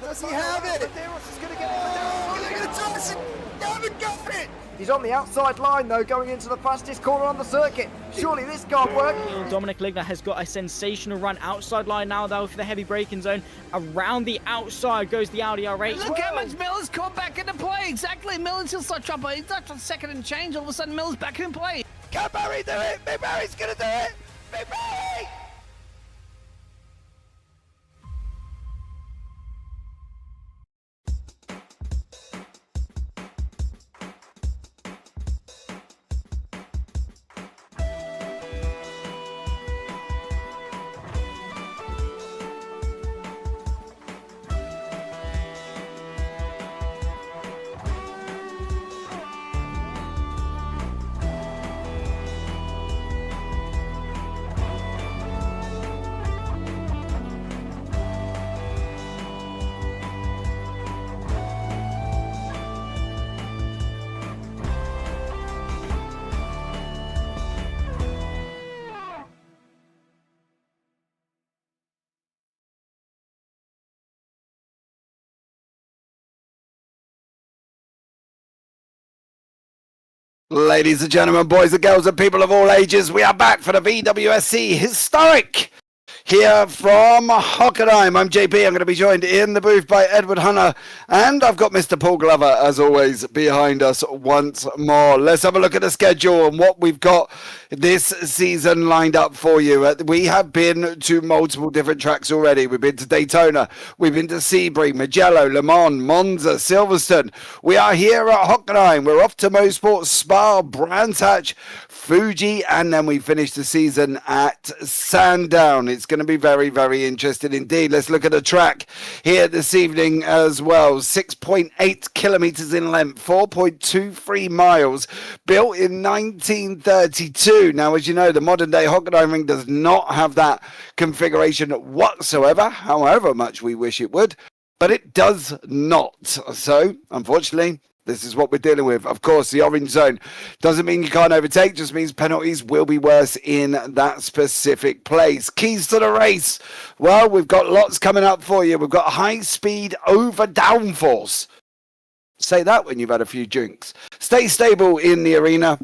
Does he have it? He's on the outside line, though, going into the fastest corner on the circuit. Surely this can't work. Dominic Ligner has got a sensational run outside line now, though, for the heavy braking zone. Around the outside goes the Audi R8. Look how much Miller's caught back into play. Exactly. Miller's still start trouble. He's not on second and change. All of a sudden, Miller's back in play. Can Barry do it? Big Barry's going to do it. Big Barry! Ladies and gentlemen, boys and girls and people of all ages, we are back for the VWSC Historic here from Hockenheim. I'm JP. I'm going to be joined in the booth by Edward Hunter, and I've got Mr. Paul Glover, as always, behind us once more. Let's have a look at the schedule and what we've got this season lined up for you. We have been to multiple different tracks already. We've been to Daytona, we've been to Sebring, Mugello, Le Mans, Monza, Silverstone. We are here at Hockenheim. We're off to Motorsports, Spa, Brands Hatch, Fuji, and then we finish the season at Sandown. It's going to be very, very interesting indeed. Let's look at the track here this evening as well. 6.8 kilometers in length, 4.23 miles, built in 1932. Now, as you know, the modern day Hockenheimring does not have that configuration whatsoever, however much we wish it would, but it does not. So, unfortunately, this is what we're dealing with. Of course, the orange zone doesn't mean you can't overtake, just means penalties will be worse in that specific place. Keys to the race. Well, we've got lots coming up for you. We've got high speed over downforce. Say that when you've had a few drinks. Stay stable in the arena.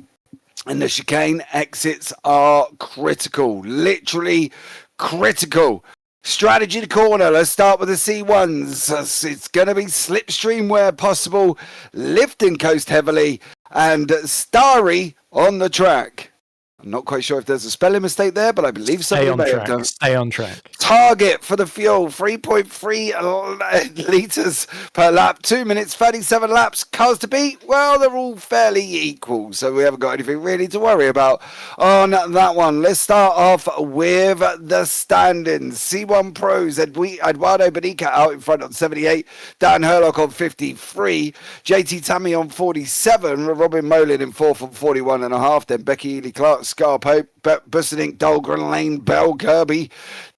And the chicane exits are critical. Literally critical. Strategy to corner. Let's start with the C1s. It's going to be slipstream where possible, lift and coast heavily, and starry on the track. I'm not quite sure if there's a spelling mistake there, but I believe so. Stay on track. Stay on track. Target for the fuel, 3.3 litres per lap, 2 minutes, 37 laps. Cars to beat, well, they're all fairly equal, so we haven't got anything really to worry about on that one. Let's start off with the standings. C1 Pros, Eduardo Benica out in front on 78, Dan Herlock on 53, JT Tammy on 47, Robin Molin in fourth on 41.5, then Becky Ely Clark, Scar Pope, Bussenink, Dahlgren, Lane, Bell, Kirby,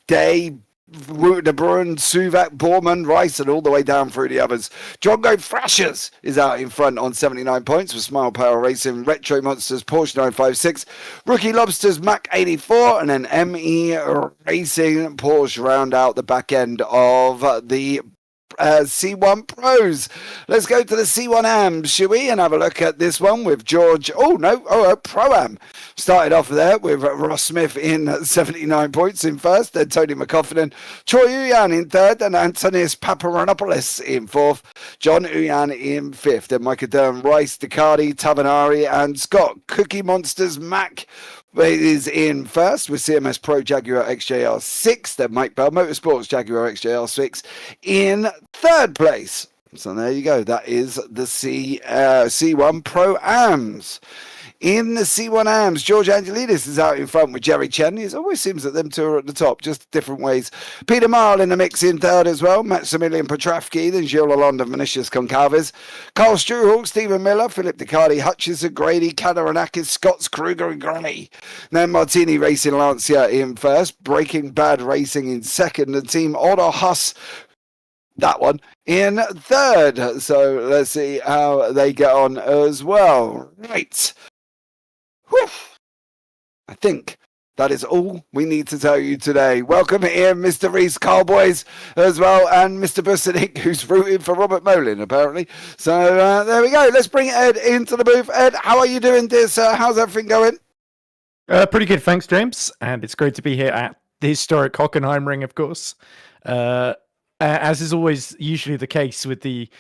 Day, De Bruin, Suvak, Borman, Rice, and all the way down through the others. Drongo Frashers is out in front on 79 points with Smile Power Racing, Retro Monsters, Porsche 956, Rookie Lobsters, Mac 84, and then ME Racing Porsche round out the back end of the C1 Pros. Let's go to the C1 Am, shall we? And have a look at this one with George. Pro-Am. Started off there with Ross Smith in 79 points in first, then Tony McCoffin, Troy Uyan in third, and Antonis Paparanopoulos in fourth, John Uyan in fifth, then Micah Dern, Rice, Ducati, Tavanari, and Scott. Cookie Monsters, Mac is in first with CMS Pro Jaguar XJR 6, then Mike Bell Motorsports Jaguar XJR 6 in third place. So there you go. That is the C1 Pro-Ams. In the C1 Ams, George Angelidis is out in front with Jerry Chen. It always seems that them two are at the top, just different ways. Peter Marl in the mix in third as well. Maximilian Petravsky, then Gilles Lalonde and Vinicius Concaves. Carl Struhal, Stephen Miller, Philip Ducati, Hutchison, Grady, Kadaranakis, Scotts, Kruger and Gray. Then Martini Racing Lancia in first. Breaking Bad Racing in second. And Team Otto Huss, that one, in third. So let's see how they get on as well. Right. Whew. I think That is all we need to tell you today. Welcome here, Mr. Reese Carboys as well, and Mr. Businik, who's rooting for Robert Molin, apparently. So there we go. Let's bring Ed into the booth. Ed, how are you doing, dear sir? How's everything going? Pretty good, thanks, James. And it's great to be here at the historic Hockenheimring, of course. As is always usually the case with the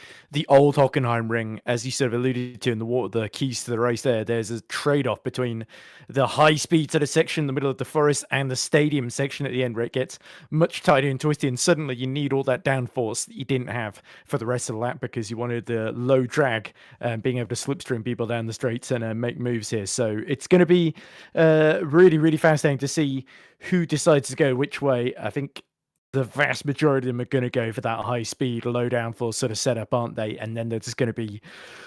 old Hockenheimring, as you sort of alluded to in the keys to the race there's a trade-off between the high speed sort of section in the middle of the forest and the stadium section at the end, where it gets much tighter and twisty, and suddenly you need all that downforce that you didn't have for the rest of the lap because you wanted the low drag, being able to slipstream people down the straights and make moves here. So it's going to be really, really fascinating to see who decides to go which way. I think the vast majority of them are going to go for that high speed, low downforce sort of setup, aren't they? And then they're just going to be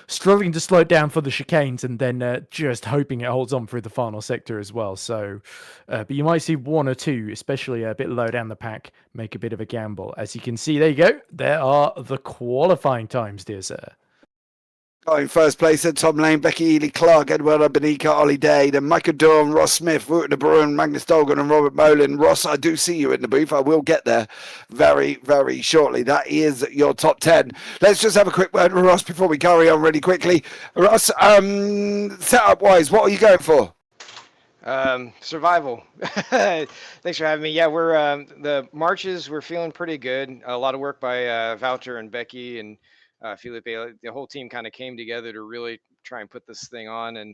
struggling to slow it down for the chicanes, and then just hoping it holds on through the final sector as well. So, but you might see one or two, especially a bit low down the pack, make a bit of a gamble. As you can see, there you go. There are the qualifying times, dear sir. In first place, Tom Lane, Becky Ely, Clark, Edward Benica, Ollie Day, then Michael Dawn, Ross Smith, Wouter de Bruin, Magnus Dolgan, and Robert Molin. Ross, I do see you in the booth. I will get there very, very shortly. That is your top 10. Let's just have a quick word with Ross before we carry on really quickly. Ross, setup-wise, what are you going for? Survival. Thanks for having me. Yeah, we're the marches, we're feeling pretty good. A lot of work by Wouter and Becky and Felipe. The whole team kind of came together to really try and put this thing on, and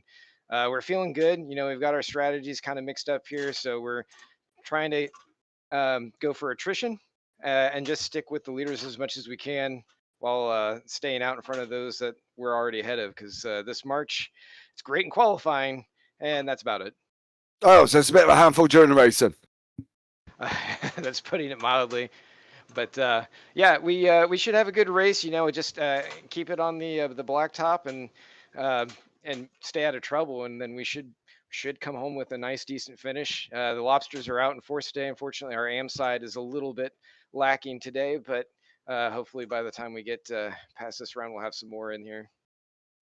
we're feeling good. You know, we've got our strategies kind of mixed up here, so we're trying to go for attrition and just stick with the leaders as much as we can while staying out in front of those that we're already ahead of, because this March, it's great in qualifying, and that's about it. Oh, so it's a bit of a handful during the race then. That's putting it mildly. But yeah, we should have a good race. You know, just keep it on the blacktop and stay out of trouble, and then we should come home with a nice, decent finish. The lobsters are out in force today. Unfortunately, our AM side is a little bit lacking today, but hopefully by the time we get past this round, we'll have some more in here.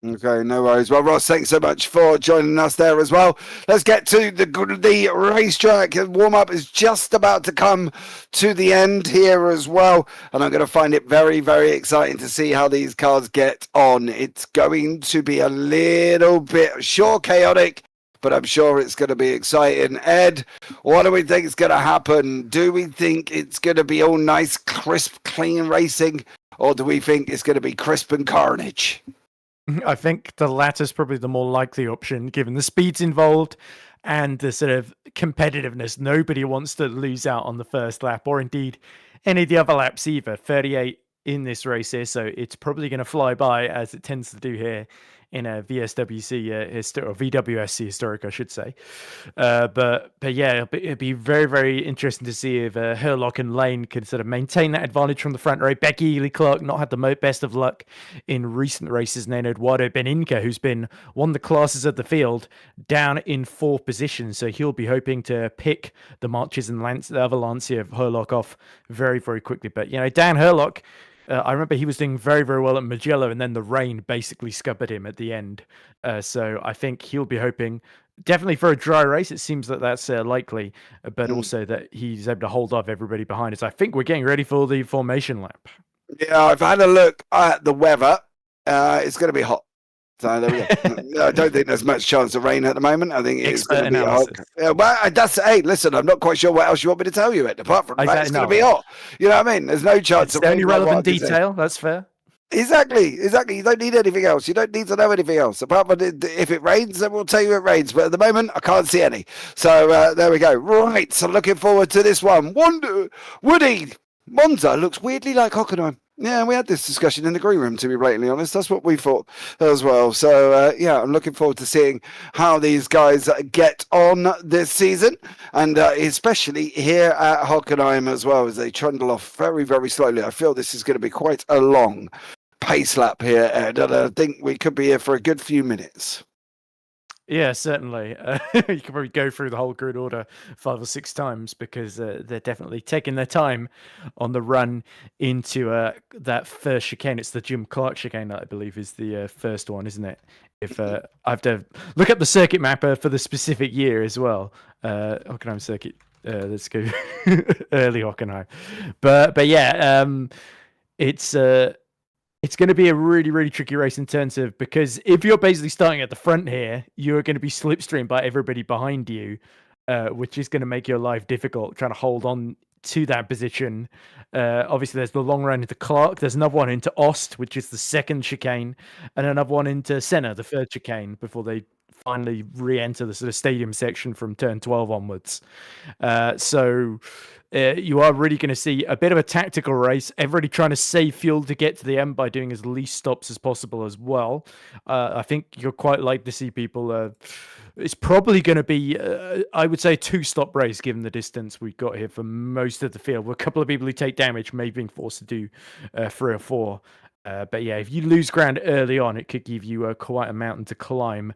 Okay, no worries. Well, Ross, thanks so much for joining us there as well. Let's get to the racetrack. Warm-up is just about to come to the end here as well, and I'm going to find it very, very exciting to see how these cars get on. It's going to be a little bit, sure, chaotic, but I'm sure it's going to be exciting. Ed, what do we think is going to happen? Do we think it's going to be all nice, crisp, clean racing, or do we think it's going to be crisp and carnage? I think the latter is probably the more likely option, given the speeds involved and the sort of competitiveness. Nobody wants to lose out on the first lap, or indeed any of the other laps either. 38 in this race here, so it's probably going to fly by, as it tends to do here in a VSWC or VWSC historic, I should say. But yeah, it'd be very, very interesting to see if Herlock and Lane can sort of maintain that advantage from the front row. Becky Ely Clark not had the best of luck in recent races, and then Eduardo Beninca, who's been one of the classes of the field, down in 4th position. So he'll be hoping to pick the Marches and the other Lancia of Herlock off very, very quickly. But, you know, Dan Herlock, I remember he was doing very, very well at Mugello, and then the rain basically scuppered him at the end. So I think he'll be hoping definitely for a dry race. It seems that that's likely, but also that he's able to hold off everybody behind us. I think we're getting ready for the formation lap. Yeah, I've had a look at the weather. It's going to be hot. So there we go. I don't think there's much chance of rain at the moment. I think it's going to be hot. Yeah, well, hey, listen, I'm not quite sure what else you want me to tell you, Ed, apart from that it's going to be hot. You know what I mean? There's no chance of rain. Only relevant detail, that's fair. Exactly. You don't need anything else. You don't need to know anything else. Apart from if it rains, then we'll tell you it rains. But at the moment, I can't see any. So there we go. Right, so looking forward to this one. Woody, Monza looks weirdly like Hockenheim. Yeah, we had this discussion in the green room, to be blatantly honest. That's what we thought as well. So, yeah, I'm looking forward to seeing how these guys get on this season. And especially here at Hockenheim as well, as they trundle off very, very slowly. I feel this is going to be quite a long pace lap here, Ed. And I think we could be here for a good few minutes. Yeah, certainly. You could probably go through the whole grid order 5 or 6 times because they're definitely taking their time on the run into that first chicane. It's the Jim Clark chicane that I believe is the first one, isn't it? If I have to look up the circuit mapper for the specific year as well. Hockenheim circuit. Let's go early Hockenheim. But yeah, it's going to be a really, really tricky race in terms of, because if you're basically starting at the front here, you're going to be slipstreamed by everybody behind you, which is going to make your life difficult trying to hold on to that position. Obviously, there's the long run into Clark. There's another one into Ost, which is the second chicane, and another one into Senna, the third chicane, before they finally re-enter the sort of stadium section from turn 12 onwards. So you are really going to see a bit of a tactical race. Everybody trying to save fuel to get to the end by doing as least stops as possible as well. I think you're quite like to see people. It's probably going to be, I would say, a 2-stop race given the distance we've got here for most of the field. With a couple of people who take damage may being forced to do 3 or 4. But yeah, if you lose ground early on, it could give you quite a mountain to climb.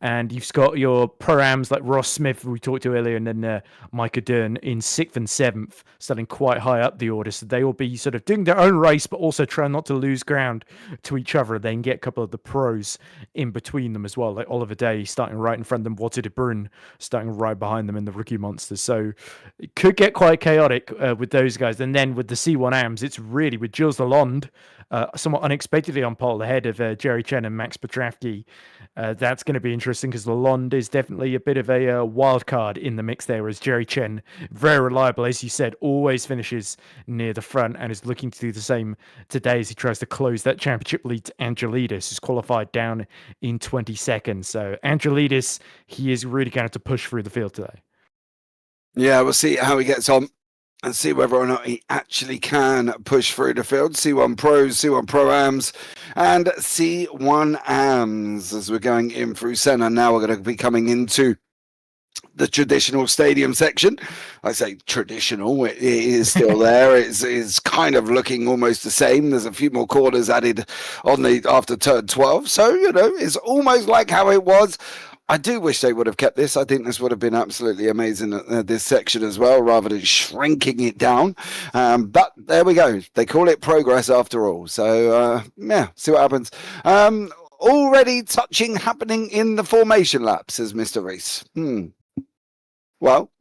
And you've got your pro-ams like Ross Smith, who we talked to earlier, and then Micah Dern in 6th and 7th, starting quite high up the order. So they will be sort of doing their own race, but also trying not to lose ground to each other. They can get a couple of the pros in between them as well, like Oliver Day starting right in front of them, Walter de Bruyne starting right behind them in the rookie monsters. So it could get quite chaotic with those guys. And then with the C1 AMs, it's really with Jules Lalonde, somewhat unexpectedly on pole ahead of Jerry Chen and Max Petravki. That's going to be interesting because Lalonde is definitely a bit of a wild card in the mix there, whereas Jerry Chen, very reliable, as you said, always finishes near the front and is looking to do the same today as he tries to close that championship lead to Angelidis, who's qualified down in 22nd. So Angelidis, he is really going to have to push through the field today. Yeah, we'll see how he gets on and see whether or not he actually can push through the field. C1 Pros, C1 Pro-Ams, and C1 AMs as we're going in through Senna. Now we're going to be coming into the traditional stadium section. I say traditional, it is still there. It's kind of looking almost the same. There's a few more corners added on after turn 12. So, it's almost like how it was. I do wish they would have kept this. I think this would have been absolutely amazing at this section as well, rather than shrinking it down. But there we go. They call it progress after all. So, yeah, see what happens. Already touching happening in the formation lap, says Mr. Reese. Well,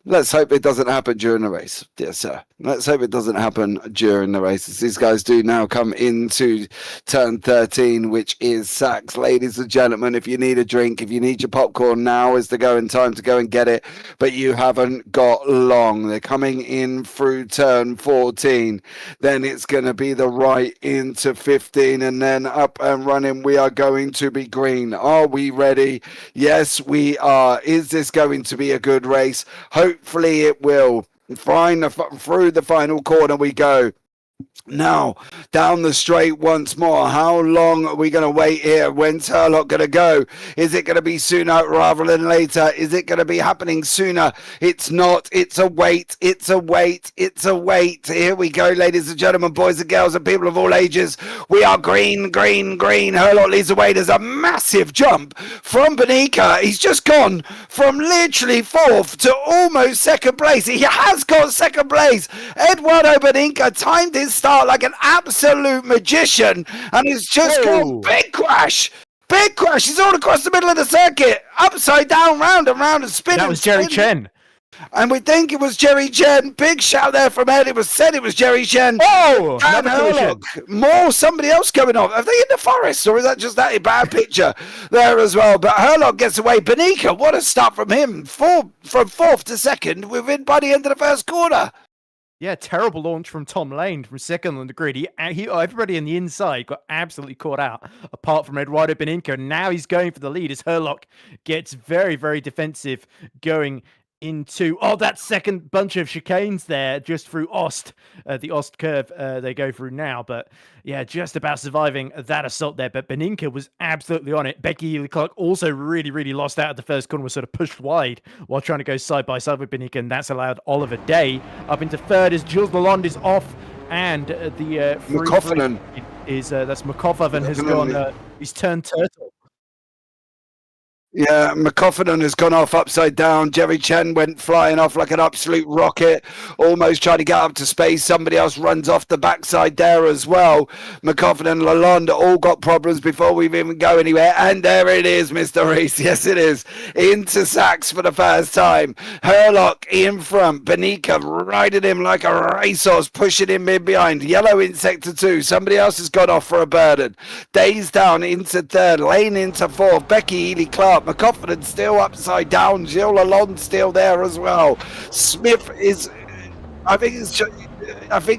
let's hope it doesn't happen during the race, dear sir. Let's hope it doesn't happen during the races. These guys do now come into turn 13, which is Sachs. Ladies and gentlemen, if you need a drink, if you need your popcorn, now is the going time to go and get it. But you haven't got long. They're coming in through turn 14. Then it's going to be the right into 15, and then up and running. We are going to be green. Are we ready? Yes, we are. Is this going to be a good race? Hopefully it will. Through the final corner we go. Now, down the straight once more. How long are we going to wait here? When's Herlock going to go? Is it going to be sooner rather than later? Is it going to be happening sooner? It's not. It's a wait. It's a wait. It's a wait. Here we go, ladies and gentlemen, boys and girls and people of all ages. We are green, green, green. Herlock leads the way. There's a massive jump from Benica. He's just gone from literally 4th to almost 2nd place. He has got 2nd place. Eduardo Benica timed his start like an absolute magician, and he's just gone big crash. He's all across the middle of the circuit, upside down, round and round, and spinning. That was Jerry Chen. And we think it was Jerry Chen. Big shout there from Ed. It was said it was Jerry Chen. Oh, and Herlock. More somebody else going off. Are they in the forest, or is that just that bad picture there as well? But Herlock gets away. Benica, what a start from him. From 4th to 2nd, within by the end of the first corner. Yeah, terrible launch from Tom Lane from 2nd on the grid. He everybody in the inside got absolutely caught out, apart from Eduardo Beninca. Now he's going for the lead as Herlock gets very, very defensive going into that second bunch of chicanes there just through Ost, the Ost curve they go through now. But yeah, just about surviving that assault there. But Beninca was absolutely on it. Becky Clark also really, really lost out at the first corner, was sort of pushed wide while trying to go side by side with Beninca, and that's allowed Oliver Day up into 3rd as Jules Lalonde is off, and the McCoffin is that's McCoffin has gone. He's turned turtle. Yeah, McCoffin has gone off upside down. Jerry Chen went flying off like an absolute rocket, almost trying to get up to space. Somebody else runs off the backside there as well. McCoffin and Lalonde all got problems before we even go anywhere. And there it is, Mr. Reese. Yes, it is. Into Sachs for the first time. Herlock in front. Benica riding him like a racehorse, pushing him in behind. Yellow in sector 2. Somebody else has gone off for a burden. Days down into 3rd. Lane into 4th. Becky Ely Clark. McCoffin still upside down. Gilles Lalonde still there as well. Smith is, I think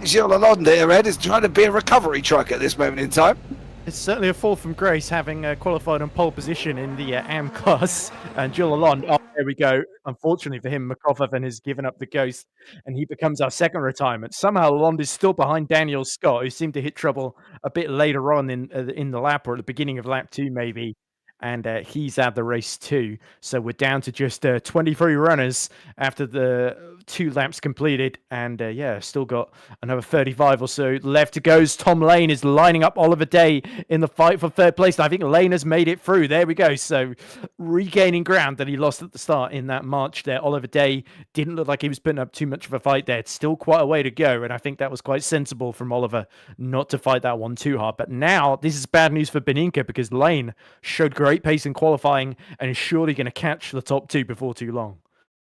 Gilles Lalonde here, Ed, is trying to be a recovery truck at this moment in time. It's certainly a fall from grace having qualified on pole position in the AM class. And Gilles Lalonde, oh, there we go. Unfortunately for him, McCoffin has given up the ghost and he becomes our second retirement. Somehow Lalonde is still behind Daniel Scott, who seemed to hit trouble a bit later on in the lap, or at the beginning of lap 2 maybe. And he's out the race too. So we're down to just 23 runners after the 2 laps completed. And yeah, still got another 35 or so left to go. Tom Lane is lining up Oliver Day in the fight for 3rd place. I think Lane has made it through. There we go. So regaining ground that he lost at the start in that march there. Oliver Day didn't look like he was putting up too much of a fight there. It's still quite a way to go. And I think that was quite sensible from Oliver not to fight that one too hard. But now this is bad news for Beninka because Lane showed great pace in qualifying and is surely going to catch the top 2 before too long.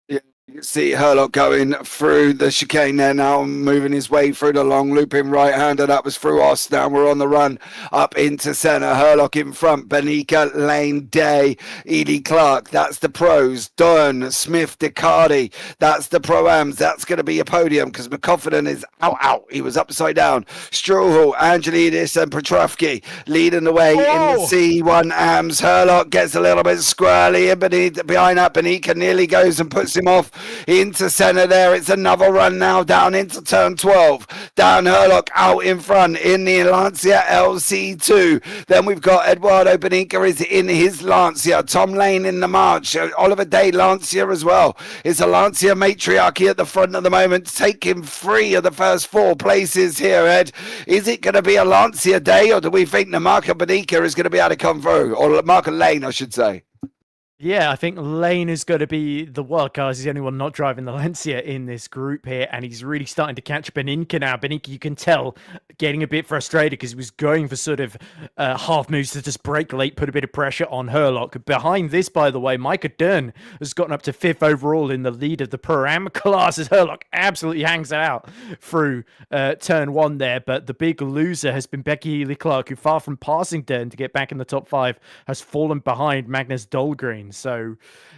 You can see Herlock going through the chicane there now, moving his way through the long looping right-hander. That was through us. Now we're on the run up into centre. Herlock in front. Benica, Lane, Day, Edie Clark. That's the pros. Dunn, Smith, Decardi. That's the pro-ams. That's going to be a podium because McCoffin is out. He was upside down. Struhel, Angelidis and Petrovsky leading the way in the C1 ams. Herlock gets a little bit squirrely behind that. Benica nearly goes and puts him off into centre there. It's another run now down into turn 12. Dan Herlock out in front in the Lancia LC2. Then we've got Eduardo Beninka is in his Lancia. Tom Lane in the march. Oliver Day Lancia as well. It's a Lancia matriarchy at the front at the moment, taking 3 of the first 4 places here, Ed. Is it going to be a Lancia day, or do we think the Marco Beninka is going to be able to come through? Or Marco Lane, I should say. Yeah, I think Lane is going to be the wild card. He's the only one not driving the Lancia in this group here, and he's really starting to catch Beninka now. Beninka, you can tell, getting a bit frustrated because he was going for sort of half moves to just break late, put a bit of pressure on Herlock. Behind this, by the way, Micah Dern has gotten up to 5th overall in the lead of the Pro-Am class as Herlock absolutely hangs it out through turn 1 there. But the big loser has been Becky Ely Clark, who far from passing Dern to get back in the top 5, has fallen behind Magnus Dahlgren. So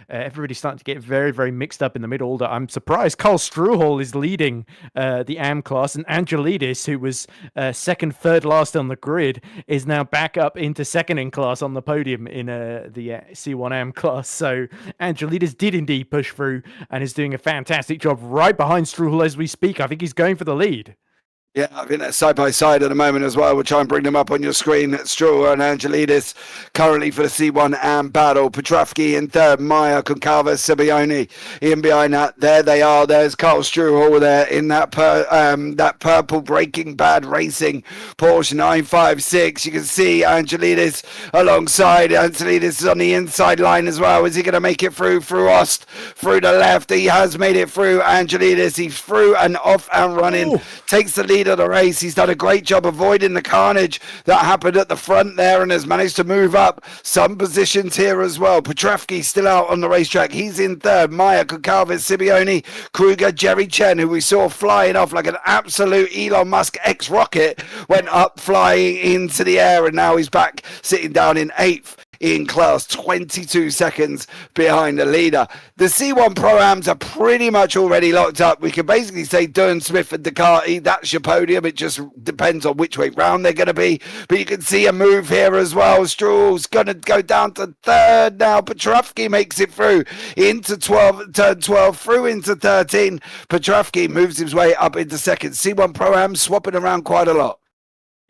everybody's starting to get very, very mixed up in the middle. I'm surprised Carl Struhel is leading the AM class, and Angelidis, who was second, third last on the grid, is now back up into second in class on the podium in the C1 AM class. So Angelidis did indeed push through and is doing a fantastic job right behind Struhel as we speak. I think he's going for the lead. Yeah, I think that's side by side at the moment as well. We'll try and bring them up on your screen. Struhel and Angelidis currently for the C1 AM battle. Petrovsky in 3rd, Maya, Concalves, Sibioni in behind that. There they are. There's Carl Struhel there in that purple Breaking Bad Racing Porsche 956. You can see Angelidis alongside. Angelidis is on the inside line as well. Is he going to make it through Ost, through the left? He has made it through Angelidis. He's through and off and running. Takes the lead of the race. He's done a great job avoiding the carnage that happened at the front there and has managed to move up some positions here as well. Petrovsky still out on the racetrack. He's in 3rd. Maya, Concalves, Sibioni, Kruger, Jerry Chen, who we saw flying off like an absolute Elon Musk X-rocket, went up flying into the air, and now he's back sitting down in 8th in class, 22 seconds behind the leader. The C1 Pro-Ams are pretty much already locked up. We can basically say Dern, Smith and Ducati, that's your podium. It just depends on which way round they're going to be. But you can see a move here as well. Struhl's going to go down to 3rd now. Petrovsky makes it through into 12, turn 12, through into 13. Petrovsky moves his way up into 2nd. C1 Pro-Am swapping around quite a lot.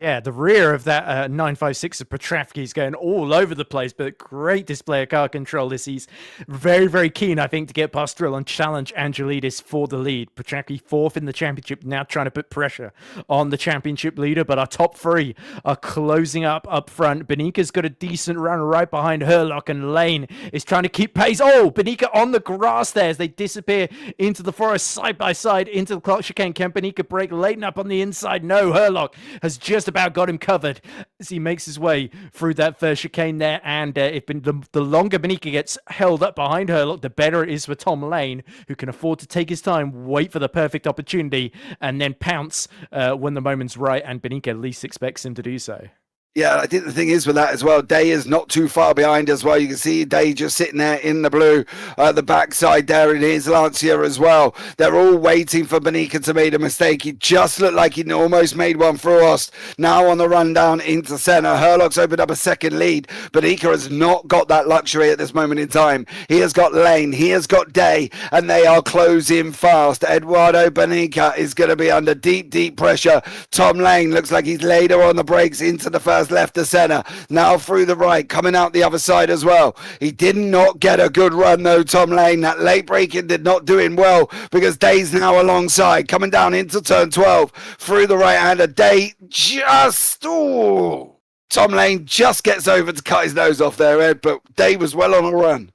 Yeah, the rear of that 956 of Petravsky is going all over the place, but great display of car control. He's very, very keen, I think, to get past Thrill and challenge Angelidis for the lead. Petravsky fourth in the championship, now trying to put pressure on the championship leader, but our top three are closing up front. Benika's got a decent run right behind Herlock, and Lane is trying to keep pace. Oh, Benika on the grass there as they disappear into the forest side by side into the clock chicane. Can Benika break Lane up on the inside? No, Herlock has just about got him covered as he makes his way through that first chicane there. And if the longer Benika gets held up behind Herlock, the better it is for Tom Lane, who can afford to take his time, wait for the perfect opportunity, and then pounce when the moment's right, and Benika least expects him to do so. Yeah, I think the thing is with that as well, Day is not too far behind as well. You can see Day just sitting there in the blue, the backside there in his Lancia as well. They're all waiting for Benika to make a mistake. He just looked like he almost made one for Ost. Now on the run down into center, Herlock's opened up a second lead. Benika has not got that luxury at this moment in time. He has got Lane, he has got Day, and they are closing fast. Eduardo Benika is going to be under deep pressure. Tom Lane looks like he's laid her on the brakes into the first left to center, now through the right, coming out the other side as well. He did not get a good run though, Tom Lane. That late braking did not do him well, because Day's now alongside, coming down into turn 12 through the right hander. Day just Tom Lane just gets over to cut his nose off there, Ed, but Day was well on a run.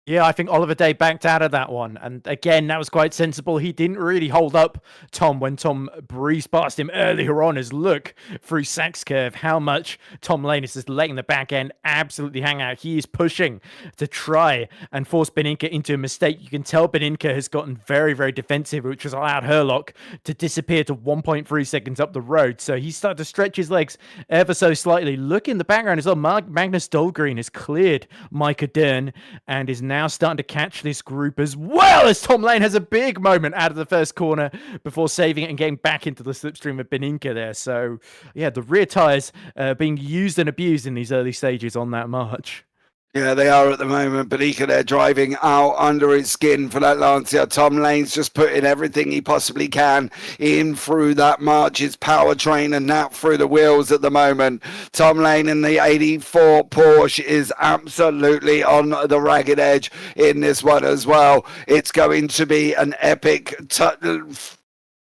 Yeah, I think Oliver Day backed out of that one. And again, that was quite sensible. He didn't really hold up Tom when Tom breezed past him earlier on. As look through Sachs curve, how much Tom Lane is just letting the back end absolutely hang out. He is pushing to try and force Beninka into a mistake. You can tell Beninka has gotten very, very defensive, which has allowed Herlock to disappear to 1.3 seconds up the road. So he started to stretch his legs ever so slightly. Look in the background as well. Magnus Dahlgren has cleared Micah Dern and is now starting to catch this group as well, as Tom Lane has a big moment out of the first corner before saving it and getting back into the slipstream of Beninka there. So yeah, the rear tyres being used and abused in these early stages on that march. Yeah, they are at the moment. Benika, they're driving out under his skin for that Lancia. Tom Lane's just putting everything he possibly can in through that march, his powertrain, and out through the wheels at the moment. Tom Lane in the 84 Porsche is absolutely on the ragged edge in this one as well. It's going to be an epic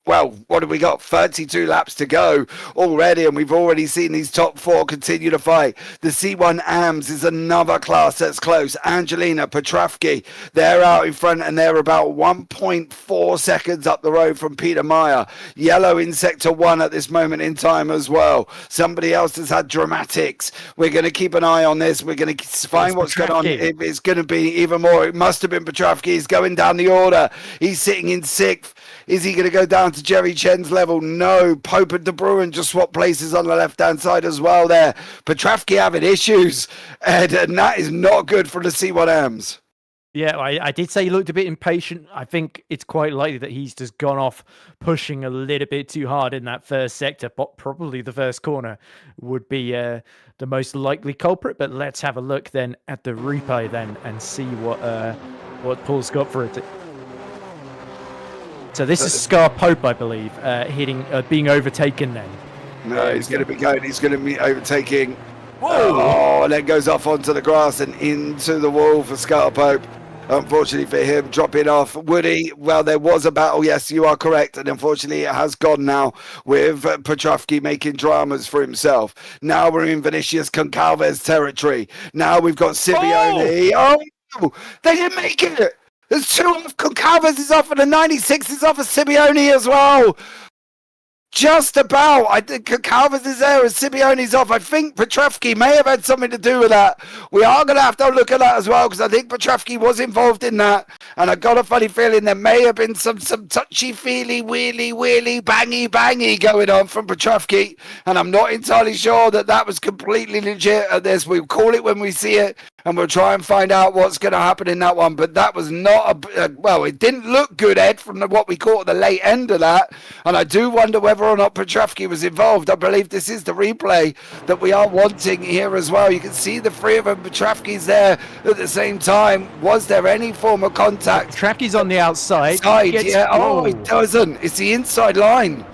well, what have we got? 32 laps to go already, and we've already seen these top four continue to fight. The C1 AMS is another class that's close. Angelina, Petravsky, they're out in front, and they're about 1.4 seconds up the road from Peter Meyer. Yellow in Sector 1 at this moment in time as well. Somebody else has had dramatics. We're going to keep an eye on this. We're going to find what's going on. It's going to be even more. It must have been Petravsky. He's going down the order. He's sitting in 6th. Is he going to go down to Jerry Chen's level? No. Pope and De Bruin just swap places on the left-hand side as well there. Petravsky having issues, Ed, and that is not good for the C1 AMS. Yeah, I did say he looked a bit impatient. I think it's quite likely that he's just gone off pushing a little bit too hard in that first sector, but probably the first corner would be the most likely culprit. But let's have a look then at the replay then and see what Paul's got for it. So this is Scar Pope, I believe, being overtaken then. No, he's going to be going. He's going to be overtaking. Whoa! And then goes off onto the grass and into the wall for Scar Pope. Unfortunately for him, dropping off. Woody, well, there was a battle. Yes, you are correct. And unfortunately, it has gone now with Petravsky making dramas for himself. Now we're in Vinicius Concalves territory. Now we've got Simeone. Oh, they didn't make it. There's 2 off. Concalves is off, and the 96 is off of Simeone as well. Just about. I think Concalves is there and Simeone's off. I think Petravsky may have had something to do with that. We are going to have to look at that as well, because I think Petravsky was involved in that. And I got a funny feeling there may have been some touchy-feely, wheelie, bangy going on from Petravsky. And I'm not entirely sure that was completely legit at this. We'll call it when we see it, and we'll try and find out what's going to happen in that one. But that was not well, it didn't look good, Ed, from what we caught at the late end of that. And I do wonder whether or not Petravsky was involved. I believe this is the replay that we are wanting here as well. You can see the 3 of them. Petravsky's there at the same time. Was there any form of contact? Petravsky's on the outside. Yeah. Oh, it doesn't. It's the inside line.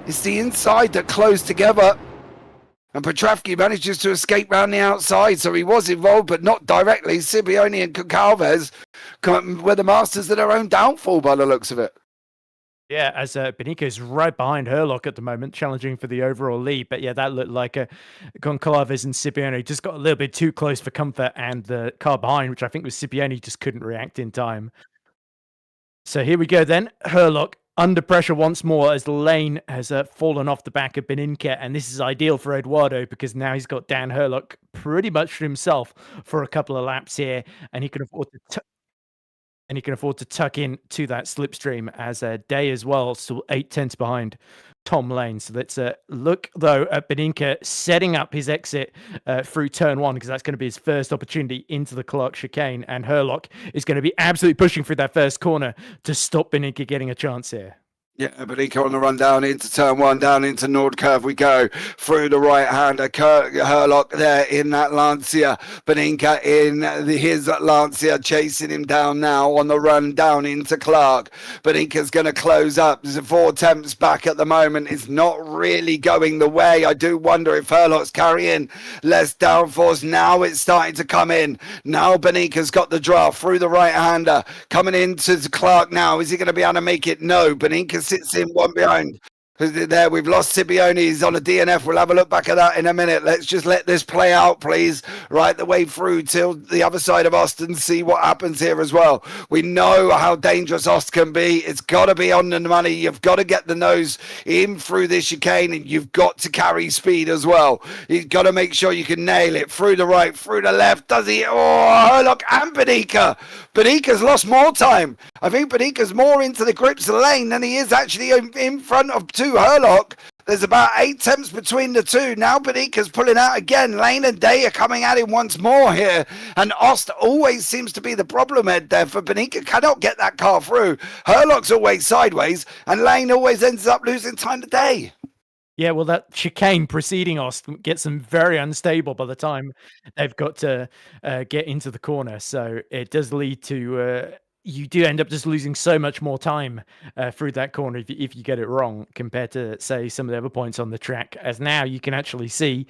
It's the inside that closed together. And Petravki manages to escape round the outside, so he was involved, but not directly. Scipione and Calves were the masters of their own downfall by the looks of it. Yeah, as Benito's right behind Herlock at the moment, challenging for the overall lead. But yeah, that looked like Goncalves and Scipione just got a little bit too close for comfort, and the car behind, which I think was Scipione, just couldn't react in time. So here we go then. Herlock under pressure once more as Lane has fallen off the back of Beninka, and this is ideal for Eduardo because now he's got Dan Herlock pretty much to himself for a couple of laps here, and he can afford to tuck in to that slipstream as Day as well, still 8/10 behind Tom Lane. So let's look though at Beninka setting up his exit through turn 1, because that's going to be his first opportunity into the Clark chicane, and Herlock is going to be absolutely pushing through that first corner to stop Beninka getting a chance here. Yeah, Beninka on the run down into turn 1, down into Nord Curve we go. Through the right-hander, Herlock there in that Lancia. Beninka in his Lancia, chasing him down now on the run down into Clark. Beninka's going to close up. There's 4 attempts back at the moment. It's not really going the way. I do wonder if Herlock's carrying less downforce. Now it's starting to come in. Now Beninka's got the draft through the right-hander. Coming into Clark now. Is he going to be able to make it? No. Beninka sits in one behind. There, we've lost Scipione. He's on a DNF. We'll have a look back at that in a minute. Let's just let this play out, please. Right the way through till the other side of Austin. See what happens here as well. We know how dangerous Austin can be. It's got to be on the money. You've got to get the nose in through this chicane, and you've got to carry speed as well. You've got to make sure you can nail it through the right, through the left. Does he? Oh, look, and Beninka. Benika's lost more time. I think Benika's more into the grips lane than he is actually in front of two Herlock. There's about 8 attempts between the two. Now Benika's pulling out again. Lane and Day are coming at him once more here. And Ost always seems to be the problem head there, for Benika cannot get that car through. Herlock's always sideways, and Lane always ends up losing time to Day. Yeah, well, that chicane preceding Ost gets them very unstable by the time they've got to get into the corner. So it does lead to you do end up just losing so much more time through that corner if you get it wrong, compared to, say, some of the other points on the track. As now you can actually see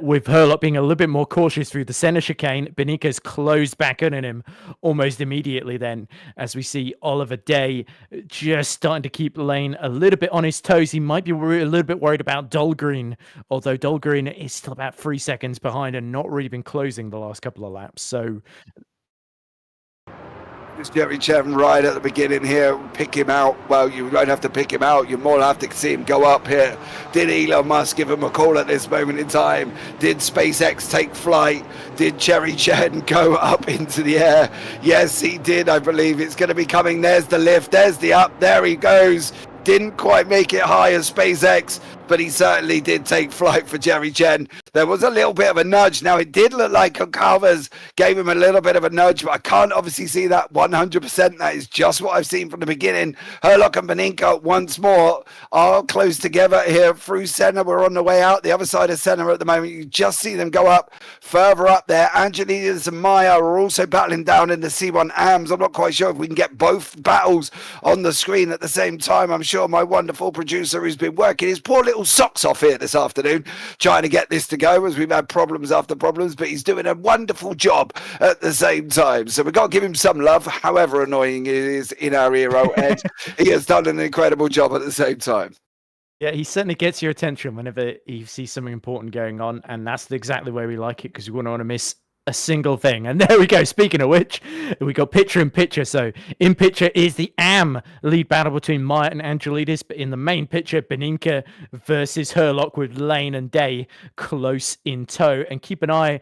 with Herlock being a little bit more cautious through the center chicane, Benika's closed back in on him almost immediately then, as we see Oliver Day just starting to keep Lane a little bit on his toes. He might be a little bit worried about Dahlgren, although Dahlgren is still about 3 seconds behind and not really been closing the last couple of laps. So It's Jerry Chen right at the beginning here. Pick him out. Well, you won't have to pick him out. You more have to see him go up here. Did Elon Musk give him a call at this moment in time? Did SpaceX take flight? Did Jerry Chen go up into the air? Yes, he did. I believe it's going to be coming. There's the lift. There's the up. There he goes. Didn't quite make it high as SpaceX, but he certainly did take flight for Jerry Chen. There was a little bit of a nudge. Now, it did look like Goncalves gave him a little bit of a nudge, but I can't obviously see that 100%. That is just what I've seen from the beginning. Herlock and Beninka once more are close together here through Senna. We're on the way out the other side of Senna at the moment. You just see them go up, further up there. Angelides and Maya are also battling down in the C1 AMS. I'm not quite sure if we can get both battles on the screen at the same time. I'm sure my wonderful producer, who's been working his poor little socks off here this afternoon trying to get this to go, as we've had problems after problems, but he's doing a wonderful job at the same time. So we've got to give him some love, however annoying he is in our hero Ed. He has done an incredible job at the same time. yeah, he certainly gets your attention whenever he sees something important going on, and that's exactly where we like it, because we wouldn't want to miss a single thing. And there we go. Speaking of which, we got picture in picture. So in picture is the AM lead battle between Maya and Angelides, but in the main picture, Beninka versus Herlock with Lane and Day close in tow. And keep an eye,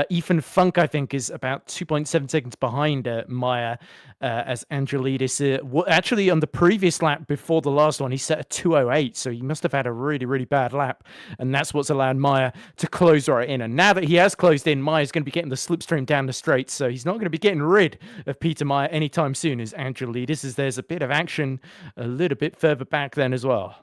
Ethan Funk, I think, is about 2.7 seconds behind Maya, as Angelides actually on the previous lap before the last one, he set a 2:08, so he must have had a really, really bad lap, and that's what's allowed Maya to close right in. And now that he has closed in, Maya's going to be getting the slipstream down the straight, so he's not going to be getting rid of Peter Maya anytime soon, as Angelides, as there's a bit of action a little bit further back then as well.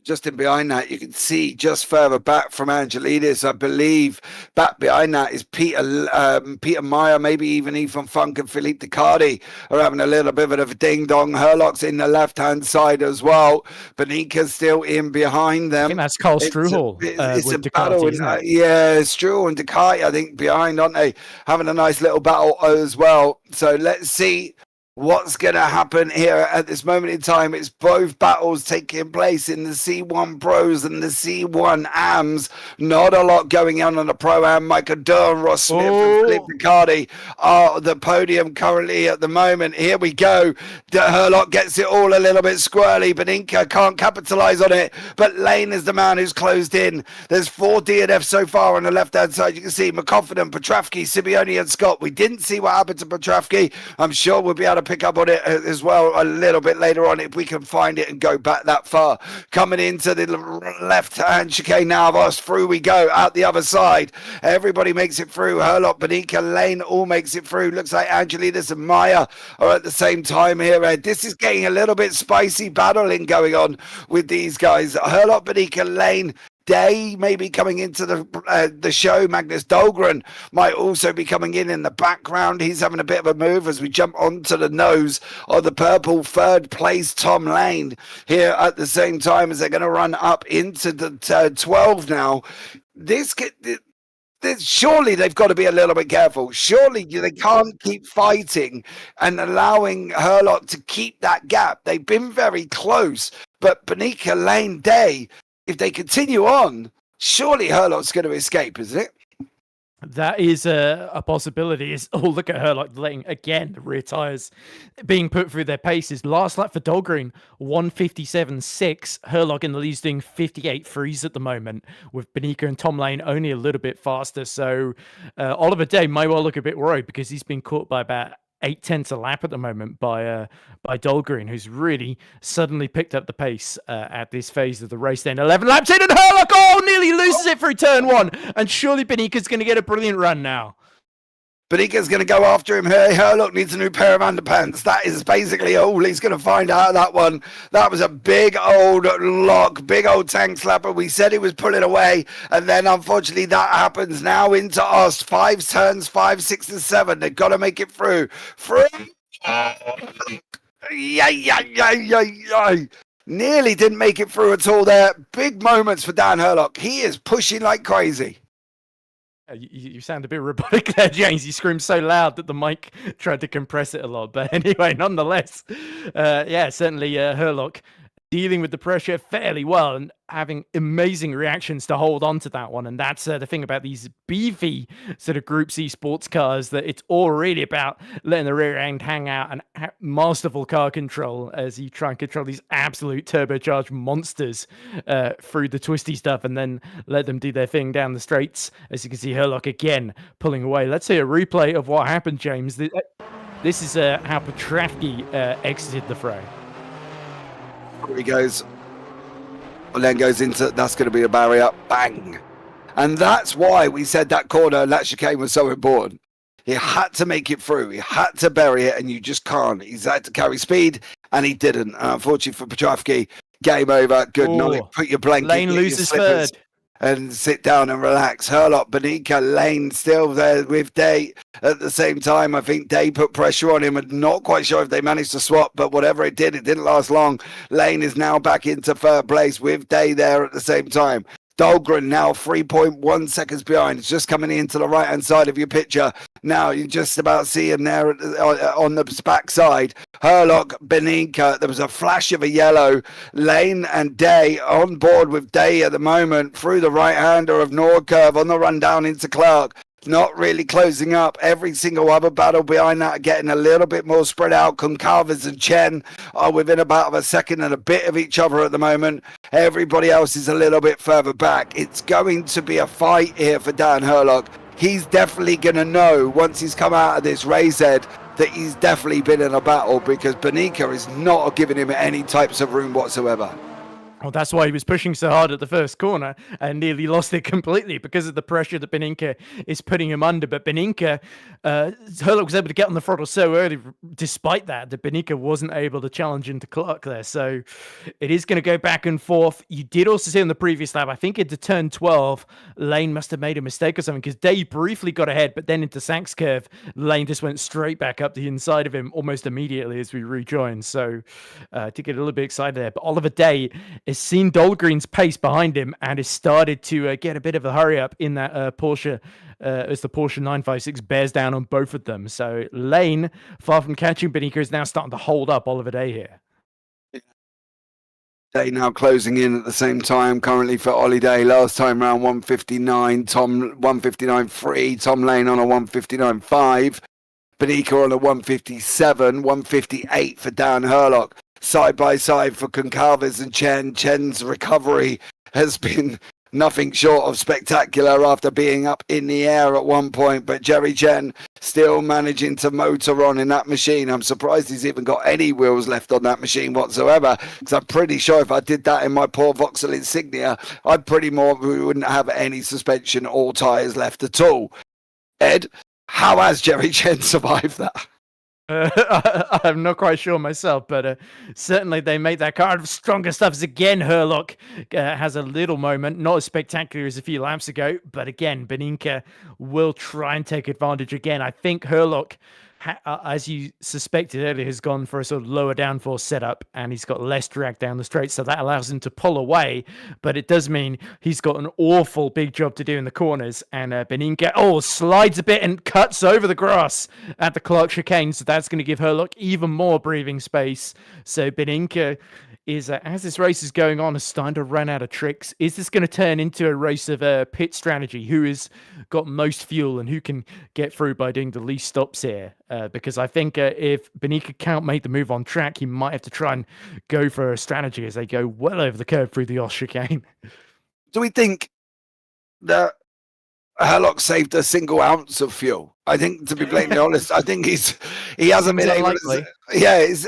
Just in behind that, you can see just further back from Angelidis, I believe, back behind that is Peter Meyer, maybe even Ethan Funk and Philippe Ducardi are having a little bit of a ding-dong. Herlock's in the left-hand side as well. Benika's still in behind them. I think that's Carl Struhel. It's a Ducati, battle. Struhel and Ducati, I think, behind, aren't they? Having a nice little battle as well. So let's see what's going to happen here at this moment in time. It's both battles taking place in the C1 Pros and the C1 AMs. Not a lot going on the Pro-Am. Michael Dunn, Ross Smith, and Philippe Riccardi are the podium currently at the moment. Here we go. Herlock gets it all a little bit squirrely, but Inca can't capitalize on it. But Lane is the man who's closed in. There's 4 DNF so far on the left-hand side. You can see McCoffin, Petrovsky, Simeone, and Scott. We didn't see what happened to Petrovsky. I'm sure we'll be able to pick up on it as well a little bit later on if we can find it and go back that far. Coming into the left-hand chicane now of us, through we go out the other side. Everybody makes it through. Herlock, Benica, Lane all makes it through. Looks like Angelidis and Maya are at the same time here. This is getting a little bit spicy battling going on with these guys. Herlock, Benica, Lane, Day may be coming into the show. Magnus Dahlgren might also be coming in the background. He's having a bit of a move as we jump onto the nose of the purple third place Tom Lane here at the same time as they're going to run up into the 12 now. Surely they've got to be a little bit careful. Surely they can't keep fighting and allowing Herlock to keep that gap. They've been very close, but Benica, Lane, Day, if they continue on, surely Herlock's going to escape, isn't it? That is a possibility. Look at Herlock letting, again, the rear tyres being put through their paces. Last lap for Dahlgren, 1:57.6. Herlock in the lead doing 58.3s at the moment, with Benica and Tom Lane only a little bit faster. So Oliver Day may well look a bit worried because he's been caught by about 0.8 a lap at the moment by Dahlgren, who's really suddenly picked up the pace at this phase of the race. Then 11 laps in, and Herlock nearly loses it through turn 1, and surely Benica's going to get a brilliant run now. Benica's going to go after him here. Herlock needs a new pair of underpants. That is basically all he's going to find out of that one. That was a big old lock, big old tank slapper. We said he was pulling away, and then unfortunately that happens now into us. 5 turns, 5, 6, and 7. They've got to make it through. Nearly didn't make it through at all there. Big moments for Dan Herlock. He is pushing like crazy. You sound a bit robotic there, James. You screamed so loud that the mic tried to compress it a lot. But anyway, nonetheless, certainly Herlock dealing with the pressure fairly well and having amazing reactions to hold on to that one. And that's the thing about these beefy sort of Group C sports cars, that it's all really about letting the rear end hang out and masterful car control as you try and control these absolute turbocharged monsters through the twisty stuff and then let them do their thing down the straights. As you can see, Herlock again pulling away. Let's see a replay of what happened, James. This is how Petrovsky exited the fray. Here he goes. And then goes into, that's going to be a barrier. Bang. And that's why we said that corner, that chicane was so important. He had to make it through. He had to bury it, and you just can't. He's had to carry speed, and he didn't. Unfortunately for Petrovsky, game over. Good night. Put your blanket. Lane loses third. And sit down and relax. Herlock, Benica, Lane still there with Day at the same time. I think Day put pressure on him, and not quite sure if they managed to swap, but whatever it did, it didn't last long. Lane is now back into third place with Day there at the same time. Dahlgren now 3.1 seconds behind. It's just coming into the right-hand side of your picture. Now you just about see him there on the back side. Herlock, Benica, there was a flash of a yellow. Lane and Day on board with Day at the moment through the right-hander of Nordkurv on the run down into Clark. Not really closing up. Every single other battle behind that getting a little bit more spread out. Concalves and Chen are within about a second and a bit of each other at the moment. Everybody else is a little bit further back. It's going to be a fight here for Dan Herlock. He's definitely going to know once he's come out of this race head that he's definitely been in a battle, because Benica is not giving him any types of room whatsoever. Well, that's why he was pushing so hard at the first corner and nearly lost it completely because of the pressure that Beninka is putting him under. But Beninka, Herlock was able to get on the throttle so early, despite that Beninka wasn't able to challenge into Clark there. So it is going to go back and forth. You did also see on the previous lap, I think into turn 12, Lane must have made a mistake or something because Day briefly got ahead, but then into Sank's curve, Lane just went straight back up the inside of him almost immediately as we rejoined. So to get a little bit excited there. But Oliver Day has seen Dahlgren's pace behind him and has started to get a bit of a hurry up in that Porsche as the Porsche 956 bears down on both of them. So Lane, far from catching Beninka, is now starting to hold up Oliver Day here. Day now closing in at the same time currently for Ollie Day. Last time round 159, Tom 159.3, Tom Lane on a 159.5, Beninka on a 157, 158 for Dan Herlock. Side by side for Concalves and Chen. Chen's recovery has been nothing short of spectacular after being up in the air at one point, but Jerry Chen still managing to motor on in that machine. I'm surprised he's even got any wheels left on that machine whatsoever, because I'm pretty sure if I did that in my poor Vauxhall Insignia, we wouldn't have any suspension or tyres left at all. Ed, how has Jerry Chen survived that? I'm not quite sure myself, but certainly they made that car stronger stuff. As again, Herlock has a little moment, not as spectacular as a few laps ago, but again, Beninka will try and take advantage again. I think Herlock, as you suspected earlier, has gone for a sort of lower downforce setup, and he's got less drag down the straight, so that allows him to pull away, but it does mean he's got an awful big job to do in the corners, and Beninka, slides a bit and cuts over the grass at the Clark chicane, so that's going to give Herlock even more breathing space. So Beninka is, as this race is going on, is starting to run out of tricks. Is this going to turn into a race of pit strategy? Who has got most fuel and who can get through by doing the least stops here? Because I think if Beninka can't make the move on track, he might have to try and go for a strategy as they go well over the curve through the Os chicane. Do we think that Herlock saved a single ounce of fuel? I think, to be blatantly honest, I think he hasn't been able to.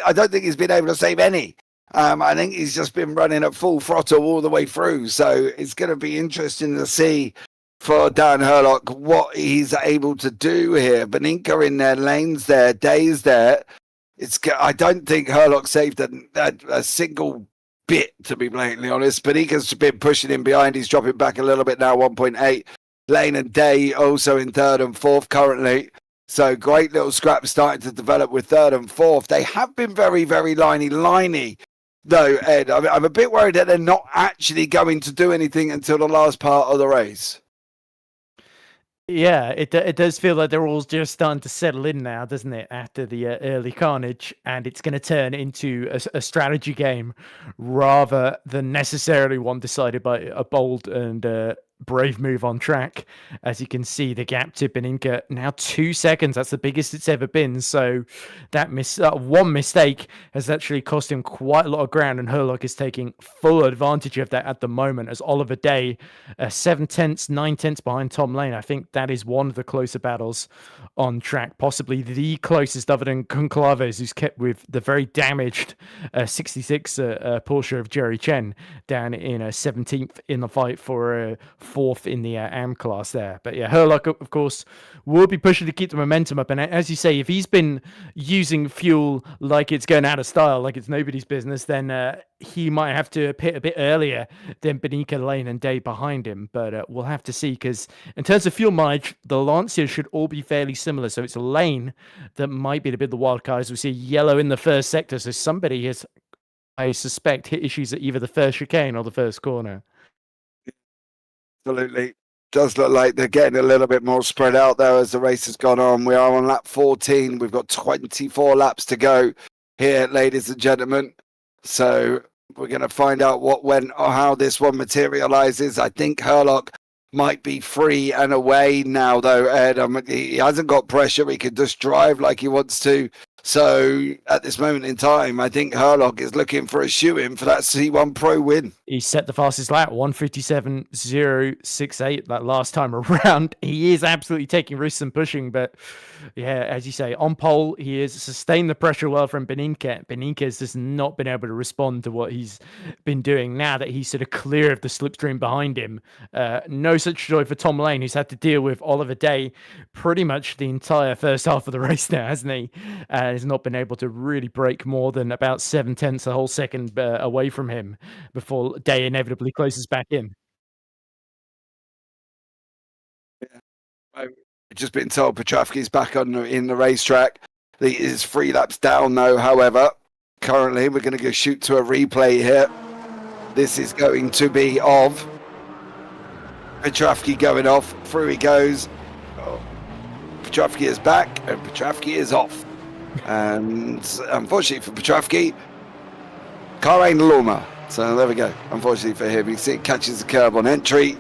I don't think he's been able to save any. I think he's just been running at full throttle all the way through. So it's going to be interesting to see for Dan Herlock what he's able to do here. Beninka in there, Lane's there, Day's there. I don't think Herlock saved a single bit, to be blatantly honest. Beninka's been pushing him behind. He's dropping back a little bit now, 1.8. Lane and Day also in third and fourth currently. So great little scrap starting to develop with third and fourth. They have been very, very liney. Though, Ed, I'm a bit worried that they're not actually going to do anything until the last part of the race. Yeah, it does feel like they're all just starting to settle in now, doesn't it, after the early carnage, and it's going to turn into a strategy game rather than necessarily one decided by a bold and brave move on track. As you can see, the gap to Beninka now 2 seconds. That's the biggest it's ever been. So that one mistake has actually cost him quite a lot of ground, and Herlock is taking full advantage of that at the moment as Oliver Day 7/10, 9/10 behind Tom Lane. I think that is one of the closer battles on track, possibly the closest other than Conclaves, who's kept with the very damaged 66 Porsche of Jerry Chen down in 17th in the fight for fourth in the AM class there. But yeah, Herlock, of course, will be pushing to keep the momentum up. And as you say, if he's been using fuel like it's going out of style, like it's nobody's business, then he might have to pit a bit earlier than Beninka, Lane and Day behind him. But we'll have to see, because in terms of fuel mileage, the Lancia should all be fairly similar. So it's Lane that might be a bit of the wild card, as we see yellow in the first sector. So somebody has, I suspect, hit issues at either the first chicane or the first corner. Absolutely. Does look like they're getting a little bit more spread out there as the race has gone on. We are on lap 14. We've got 24 laps to go here, ladies and gentlemen. So we're going to find out what went or how this one materializes. I think Herlock might be free and away now, though, Ed. He hasn't got pressure. He can just drive like he wants to. So at this moment in time, I think Herlock is looking for a shoe-in for that C1 Pro win. He set the fastest lap, 1:57.068 that last time around. He is absolutely taking risks and pushing, but yeah, as you say, on pole, he has sustained the pressure well from Benincke. Benincke has just not been able to respond to what he's been doing now that he's sort of clear of the slipstream behind him. No such joy for Tom Lane, who's had to deal with Oliver Day pretty much the entire first half of the race now, hasn't he? Has not been able to really break more than about 7/10 a whole second away from him before Day inevitably closes back in. I've just been told Petrovski's back in the racetrack. He is 3 laps down though, however. Currently, we're going to go shoot to a replay here. This is going to be of Petrovski going off. Through he goes. Petrovski is back and Petrovski is off. And unfortunately for Petrovski, car ain't a lawnmower. So there we go. Unfortunately for him, you see it catches the curb on entry,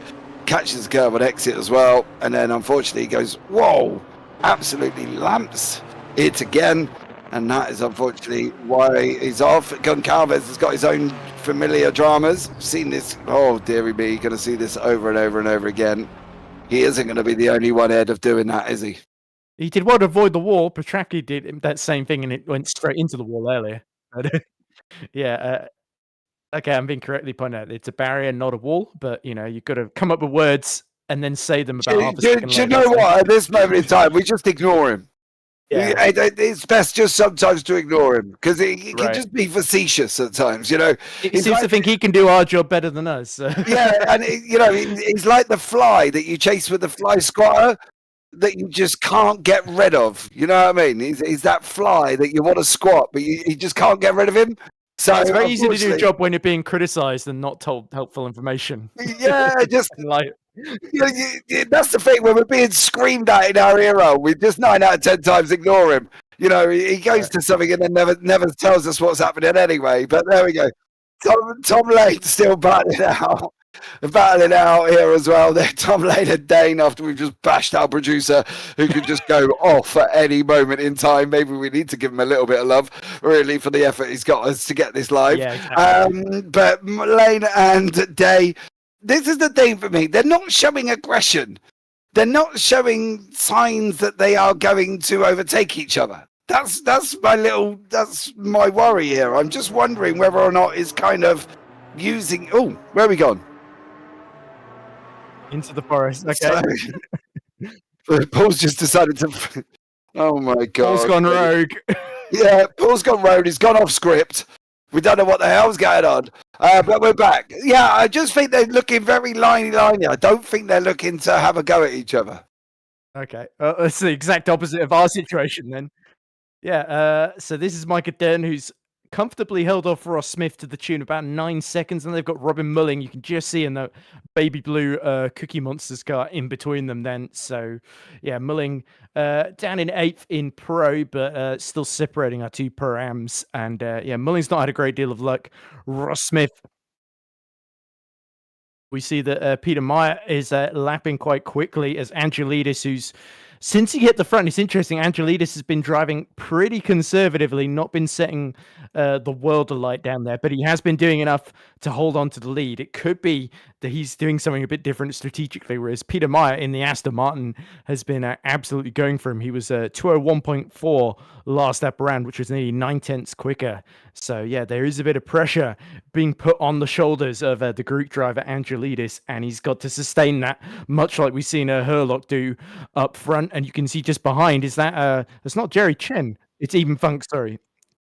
catches the curb on exit as well, and then unfortunately he goes, whoa, absolutely lamps it again, and that is unfortunately why he's off. Goncalves has got his own familiar dramas. Seen this, oh dearie me, going to see this over and over and over again. He isn't going to be the only one, Ed, of doing that, is he? He did well to avoid the wall. Petraki did that same thing, and it went straight into the wall earlier. Yeah. Okay, I'm being correctly pointed out. It's a barrier, not a wall. But you know, you've got to come up with words and then say them about half a second Do you later. know what? At this moment in time, we just ignore him. Yeah. It's best just sometimes to ignore him because he can Right. just be facetious at times. You know, He He's seems to like- think he can do our job better than us. So. yeah, and he's like the fly that you chase with the fly squatter that you just can't get rid of. You know what I mean? He's that fly that you want to squat, but you just can't get rid of him. So It's very easy to do a unfortunately- job when you're being criticised and not told helpful information. Yeah, just Like, that's the thing when we're being screamed at in our hero. We just 9 out of 10 times ignore him. You know, he goes to something and then never tells us what's happening anyway. But there we go. Tom Lane still battling out here as well. There, Tom Lane and Dane after we've just bashed our producer who could just go off at any moment in time. Maybe we need to give him a little bit of love, really, for the effort he's got us to get this live. yeah, exactly. But Lane and Day, this is the thing for me. They're not showing aggression. They're not showing signs that they are going to overtake each other. That's my worry here. I'm just wondering whether or not it's kind of using. Oh, where are we gone? Into the forest. Okay. So, Paul's just decided to. Oh my god! Paul's gone rogue. Yeah, Paul's gone rogue. He's gone off script. We don't know what the hell's going on. But we're back. Yeah, I just think they're looking very liney. I don't think they're looking to have a go at each other. Okay, that's the exact opposite of our situation then. Yeah, so this is Micah Dern, who's comfortably held off Ross Smith to the tune of about 9 seconds, and they've got Robin Mulling. You can just see in the baby blue Cookie Monsters car in between them then. So, yeah, Mulling down in 8th in Pro, but still separating our 2 Pro-Ams. And, yeah, Mulling's not had a great deal of luck. Ross Smith, we see that Peter Meyer is lapping quite quickly as Angelidis, who's since he hit the front, it's interesting. Angelidis has been driving pretty conservatively, not been setting the world alight down there, but he has been doing enough to hold on to the lead. It could be that he's doing something a bit different strategically, whereas Peter Meyer in the Aston Martin has been absolutely going for him. He was 201.4 last lap around, which was nearly 9/10 quicker. So, yeah, there is a bit of pressure being put on the shoulders of the Greek driver Angelidis, and he's got to sustain that, much like we've seen Herlock do up front. And you can see just behind, is that, it's not Jerry Chen, it's Eben Funk, sorry,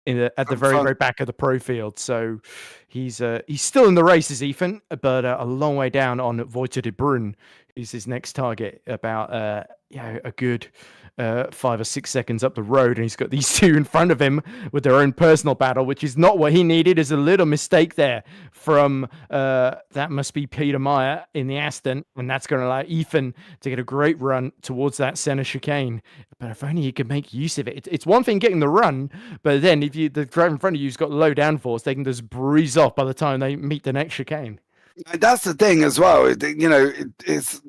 at the very back of the pro field. So he's still in the race, is Ethan, but a long way down on Wouter de Bruyne, who's his next target, about a good 5 or 6 seconds up the road, and he's got these 2 in front of him with their own personal battle, which is not what he needed. Is a little mistake there from that must be Peter Meyer in the Aston, and that's going to allow Ethan to get a great run towards that center chicane. But if only he could make use of it. It's one thing getting the run, but then if the driver in front of you's got low downforce, they can just breeze off by the time they meet the next chicane. That's the thing as well. You know, it's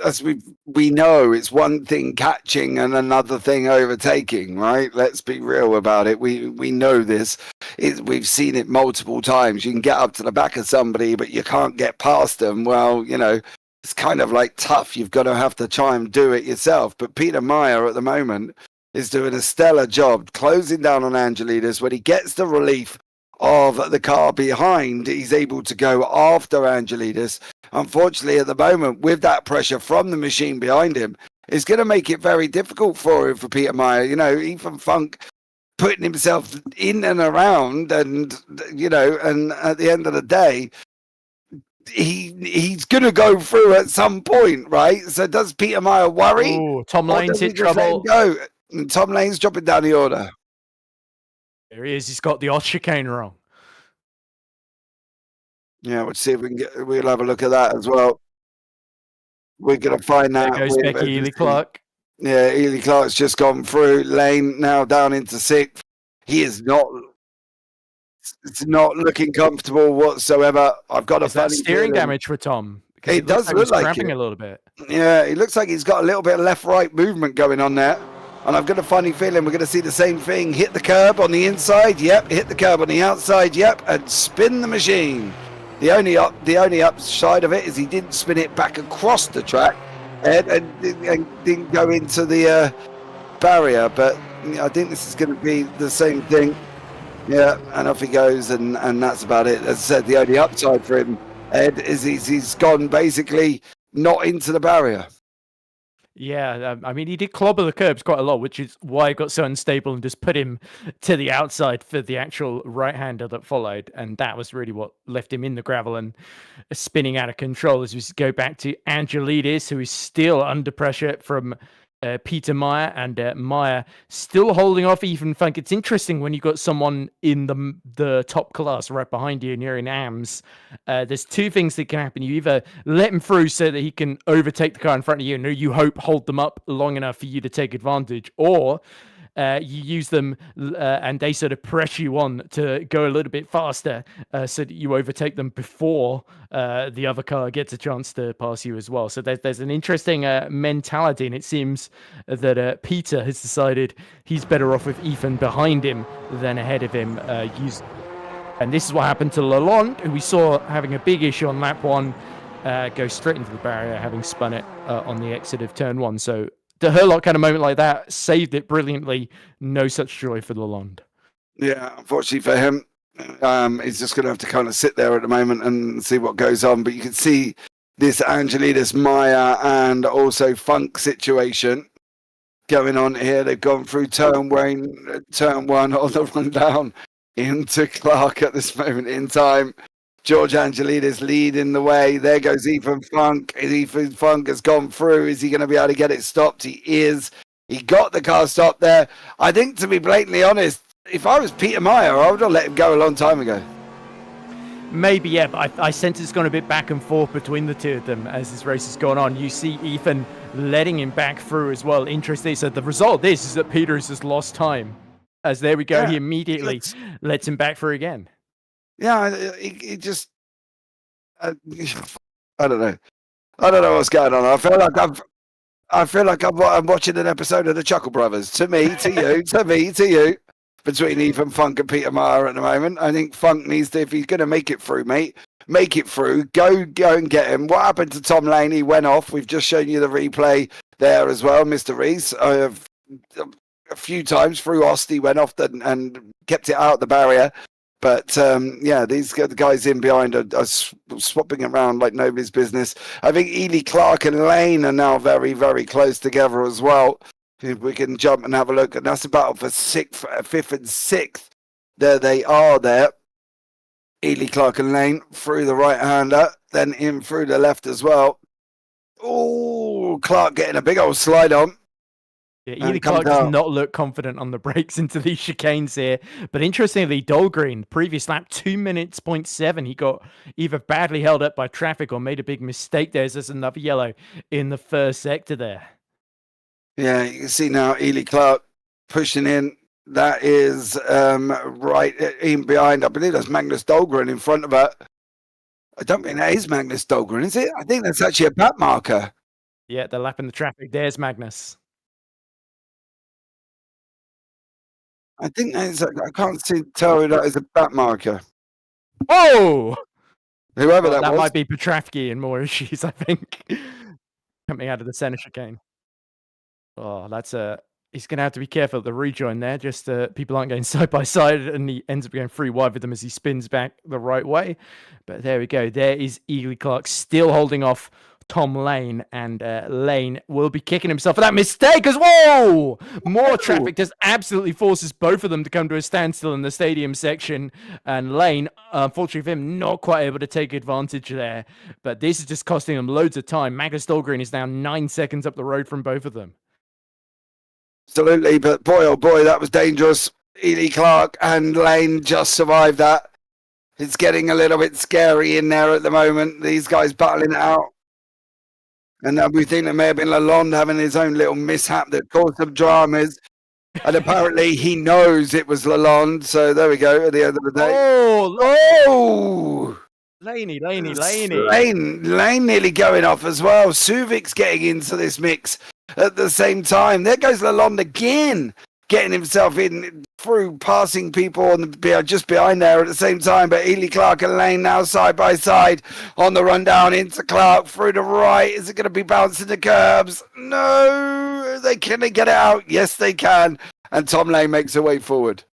as we know, it's one thing catching and another thing overtaking, right? Let's be real about it. We know this. We've seen it multiple times. You can get up to the back of somebody, but you can't get past them. Well, it's kind of like tough. You've got to have to try and do it yourself. But Peter Meyer at the moment is doing a stellar job closing down on Angelidis. When he gets the relief of the car behind, he's able to go after Angelidis. Unfortunately, at the moment, with that pressure from the machine behind him, it's going to make it very difficult for Peter Meyer. Ethan Funk putting himself in and around, and and at the end of the day, he's going to go through at some point, right? So does Peter Meyer worry? Ooh, Tom Lane's hit trouble. Go? And Tom Lane's dropping down the order. There he is. He's got the odd chicane wrong. Yeah, we'll see if we'll have a look at that as well. We're going to find There that. goes Becky Ely Clark. Yeah, Ely Clark's just gone through. Lane now down into sixth. He is not. It's not looking comfortable whatsoever. I've got Is that steering damage for Tom? Because it does look like cramping it. a little bit. Yeah, it looks like he's got a little bit of left-right movement going on there. And I've got a funny feeling we're going to see the same thing. Hit the curb on the inside, yep. Hit the curb on the outside, yep. And spin the machine. The only upside of it is he didn't spin it back across the track and didn't go into the barrier. But I think this is going to be the same thing. Yeah, and off he goes, and that's about it. As I said, the only upside for him, Ed, is he's gone basically not into the barrier. Yeah, I mean, he did clobber the curbs quite a lot, which is why it got so unstable and just put him to the outside for the actual right-hander that followed. And that was really what left him in the gravel and spinning out of control. As we go back to Angelidis, who is still under pressure from Peter Meyer, and Meyer still holding off Ethan Funk. It's interesting when you've got someone in the top class right behind you and you're in AMS. There's two things that can happen. You either let him through so that he can overtake the car in front of you, and you hope hold them up long enough for you to take advantage, or you use them and they sort of press you on to go a little bit faster so that you overtake them before the other car gets a chance to pass you as well. So there's an interesting mentality, and it seems that Peter has decided he's better off with Ethan behind him than ahead of him. And this is what happened to Lalonde, who we saw having a big issue on lap one, go straight into the barrier, having spun it on the exit of turn one. So the Herlock kind of moment like that saved it brilliantly. No such joy for Lalonde. Yeah, unfortunately for him, he's just going to have to kind of sit there at the moment and see what goes on. But you can see this Angelidis, Meyer, and also Funk situation going on here. They've gone through turn one on the run down into Clark at this moment in time. George Angelidis leading the way. There goes Ethan Funk. Ethan Funk has gone through. Is he going to be able to get it stopped? He is. He got the car stopped there. I think, to be blatantly honest, if I was Peter Meyer, I would have let him go a long time ago. Maybe, yeah, but I sense it's gone a bit back and forth between the two of them as this race has gone on. You see Ethan letting him back through as well. Interesting. So the result of this is that Peters has lost time. As there we go, he immediately lets him back through again. Yeah, he just. I don't know. I don't know what's going on. I feel like I'm watching an episode of the Chuckle Brothers. To me, to you, to me, to you. Between Ethan Funk and Peter Meyer at the moment, I think Funk needs to, if he's going to make it through, mate, make it through. Go and get him. What happened to Tom Lane? He went off. We've just shown you the replay there as well, Mr. Reese. A few times through Ost, he went off and kept it out the barrier. But these guys in behind are swapping around like nobody's business. I think Ely Clark and Lane are now very, very close together as well. If we can jump and have a look, and that's a battle for fifth and sixth. There they are there. Ely Clark and Lane through the right-hander, then in through the left as well. Oh, Clark getting a big old slide on. Yeah, Ely Clark does not look confident on the brakes into these chicanes here. But interestingly, Dahlgren, previous lap, 2 minutes, 0.7. He got either badly held up by traffic or made a big mistake there. There's another yellow in the first sector there. Yeah, you can see now Ely Clark pushing in. That is right in behind. I believe that's Magnus Dahlgren in front of her. I don't think that is Magnus Dahlgren, is it? I think that's actually a back marker. Yeah, they're lapping the traffic. There's Magnus. I think I can't tell who that is a back marker. Oh! Whoever Well, that that was. might be Petravsky and more issues, I think. Coming out of the center chicane. Oh, that's he's going to have to be careful at the rejoin there. Just people aren't going side by side, and he ends up going free wide with them as he spins back the right way. But there we go. There is Ely Clark still holding off Tom Lane, and Lane will be kicking himself for that mistake as whoa! More traffic just absolutely forces both of them to come to a standstill in the stadium section, and Lane, unfortunately for him, not quite able to take advantage there. But this is just costing them loads of time. Magnus Dahlgren is now 9 seconds up the road from both of them. Absolutely, but boy, oh boy, that was dangerous. Ely Clark and Lane just survived that. It's getting a little bit scary in there at the moment. These guys battling it out. And we think there may have been Lalonde having his own little mishap that caused some dramas. And apparently he knows it was Lalonde. So there we go at the end of the day. Oh! Laney. Lane nearly going off as well. Suvik's getting into this mix at the same time. There goes Lalonde again, getting himself in through, passing people on just behind there at the same time. But Ely Clark and Lane now side by side on the run down into Clark through the right. Is it going to be bouncing the curbs? No. Can they get it out? Yes, they can. And Tom Lane makes a way forward.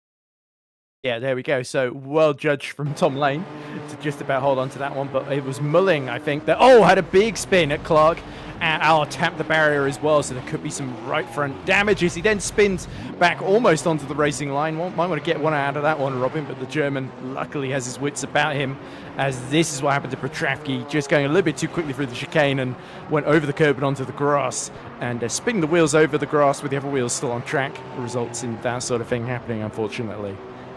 Yeah, there we go. So well judged from Tom Lane to just about hold on to that one. But it was Mulling, I think, that had a big spin at Clark. And tapped the barrier as well, so there could be some right front damage as he then spins back almost onto the racing line. Might want to get one out of that one, Robin, but the German luckily has his wits about him, as this is what happened to Petravsky, just going a little bit too quickly through the chicane and went over the curb and onto the grass, and spinning the wheels over the grass with the other wheels still on track results in that sort of thing happening, unfortunately.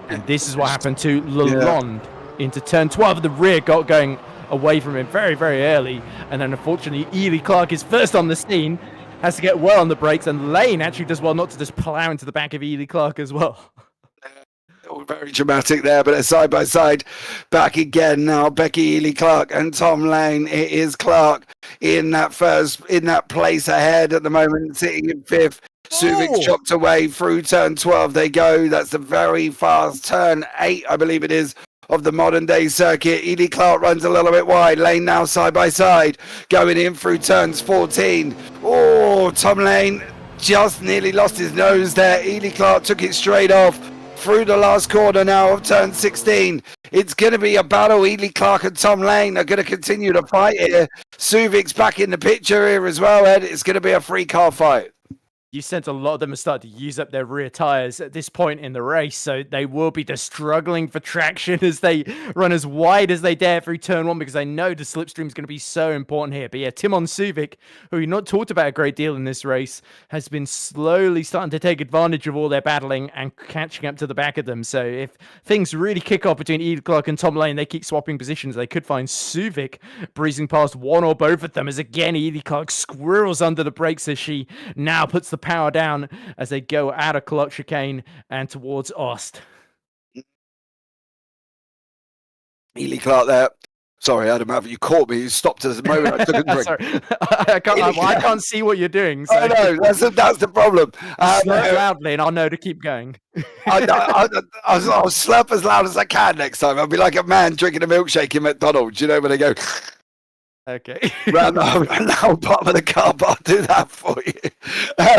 And this is what happened to Lalonde into turn 12. The rear got going away from him very, very early, and then unfortunately Ely Clark is first on the scene, has to get well on the brakes, and Lane actually does well not to just plow into the back of Ely Clark as well. All very dramatic there, but they're side by side back again now. Becky Ely Clark and Tom Lane. It is Clark in that place ahead at the moment, sitting in fifth. Suvik's chopped away through turn 12 they go. That's a very fast turn 8, I believe it is, of the modern day circuit. Ely Clark runs a little bit wide. Lane now side by side, going in through turns 14. Oh, Tom Lane just nearly lost his nose there. Ely Clark took it straight off through the last corner now of turn 16. It's going to be a battle. Ely Clark and Tom Lane are going to continue to fight here. Suvik's back in the picture here as well, Ed. It's going to be a free car fight. You sense a lot of them are starting to use up their rear tyres at this point in the race, so they will be just struggling for traction as they run as wide as they dare through turn 1, because they know the slipstream is going to be so important here. But yeah, Timon Suvik, who we've not talked about a great deal in this race, has been slowly starting to take advantage of all their battling and catching up to the back of them. So if things really kick off between Ely Clark and Tom Lane, they keep swapping positions, they could find Suvik breezing past one or both of them, as again Ely Clark squirrels under the brakes as she now puts the power down as they go out of Clark chicane and towards Ost. Ely Clark there. Sorry, Adam, you caught me. You stopped at the moment I took a drink. Sorry. I can't see what you're doing. So. I know, that's the problem. Slurp loudly and I'll know to keep going. I'll slurp as loud as I can next time. I'll be like a man drinking a milkshake in McDonald's, you know, when they go... Okay. Round the whole bottom of the car, but I'll do that for you.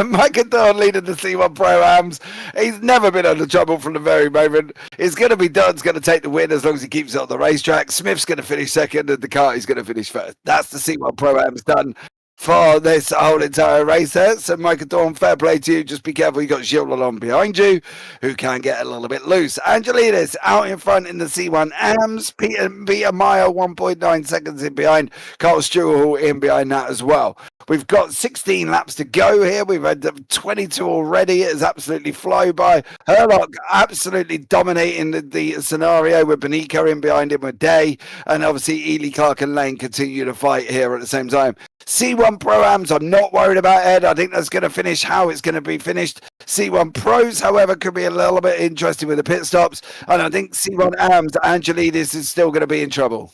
Micah Dawn leading the C1 Pro-Ams. He's never been under trouble from the very moment. It's going to be Dunn's going to take the win as long as he keeps it on the racetrack. Smith's going to finish second and Ducati's going to finish first. That's the C1 Pro-Ams done for this whole entire race there. So Micah Dawn, fair play to you. Just be careful, you got Gilles Lalonde behind you, who can get a little bit loose. Angelidis out in front in the C1 AMS. Peter Meyer 1.9 seconds in behind. Carl Stewart in behind that as well. We've got 16 laps to go here. We've had 22 already. It has absolutely flown by. Herlock absolutely dominating the scenario with Benica in behind him with Day. And obviously Ely Clark and Lane continue to fight here at the same time. C1 Pro-Ams, I'm not worried about, Ed. I think that's going to finish how it's going to be finished. C1 Pros, however, could be a little bit interesting with the pit stops. And I think C1 AMS, Angelidis is still going to be in trouble.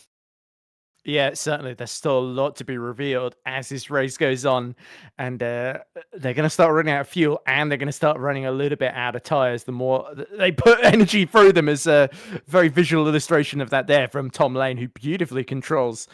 Yeah, certainly. There's still a lot to be revealed as this race goes on, and they're going to start running out of fuel, and they're going to start running a little bit out of tires. The more they put energy through them, is a very visual illustration of that there from Tom Lane, who beautifully controls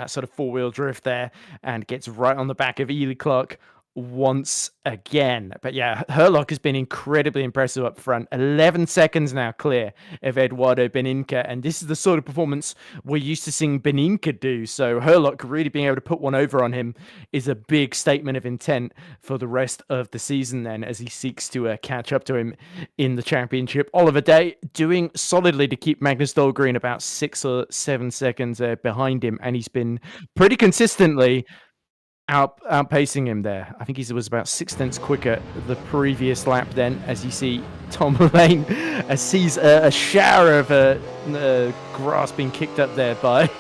sort of four-wheel drift there and gets right on the back of Ely Clark once again. But yeah, Herlock has been incredibly impressive up front. 11 seconds now clear of Eduardo Beninca, and this is the sort of performance we're used to seeing Beninca do. So Herlock really being able to put one over on him is a big statement of intent for the rest of the season then, as he seeks to catch up to him in the championship. Oliver Day doing solidly to keep Magnus Dahlgren about 6 or 7 seconds behind him, and he's been pretty consistently outpacing him there. I think he was about 6 tenths quicker the previous lap then, as you see Tom Lane sees a shower of grass being kicked up there by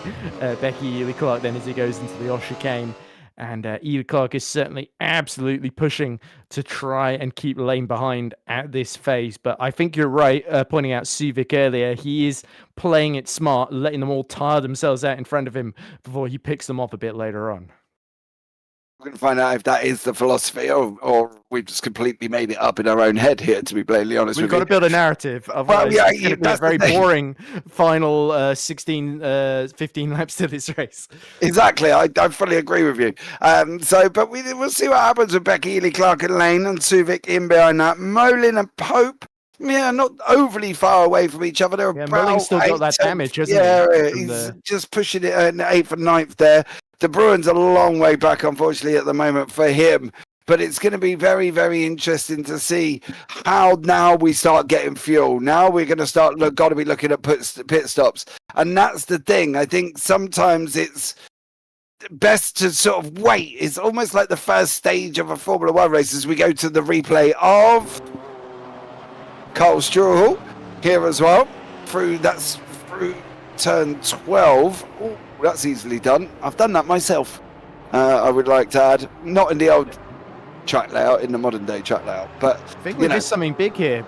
Becky Ely Clark then as he goes into the off chicane. And Ely Clark is certainly absolutely pushing to try and keep Lane behind at this phase. But I think you're right, pointing out Suvik earlier. He is playing it smart, letting them all tire themselves out in front of him before he picks them off a bit later on. We're going to find out if that is the philosophy or we've just completely made it up in our own head here, to be blatantly honest with you. We've got to build a narrative. Otherwise, it's going to be a very boring final 15 laps to this race. Exactly. I fully agree with you. But we'll see what happens with Becky Ely Clark and Lane and Suvik in behind that. Molin and Pope, not overly far away from each other. They're Molin's still got that damage, hasn't he? Yeah, he's just pushing it in 8th and 9th there. The Bruins are a long way back, unfortunately, at the moment for him. But it's going to be very, very interesting to see how now we start getting fuel. Now we're going to got to be looking at pit stops. And that's the thing. I think sometimes it's best to sort of wait. It's almost like the first stage of a Formula One race as we go to the replay of Karl Struhel here as well. Through turn 12. Ooh, that's easily done. I've done that myself. I would like to add, not in the old track layout, in the modern day track layout, but I think we did something big here,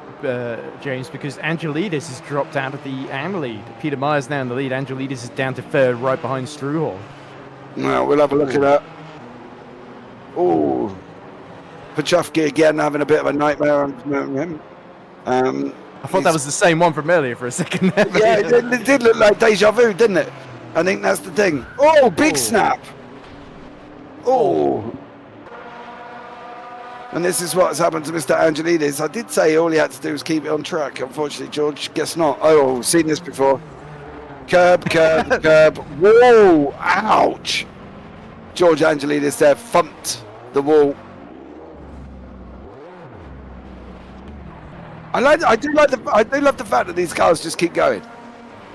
James, because Angelidis has dropped out of the AM lead. Peter Myers now in the lead. Angelidis is down to 3rd, right behind Struhel. Well, we'll have a look at that. Oh, Pachowski again having a bit of a nightmare on him. I thought that was the same one from earlier for a second. Yeah, it did look like deja vu, didn't it? I think that's the thing. Oh, big snap. Oh. And this is what's happened to Mr. Angelidis. I did say all he had to do was keep it on track. Unfortunately, George, guess not. Oh, seen this before. Curb. Whoa, ouch. George Angelidis there thumped the wall. I do love the fact that these cars just keep going.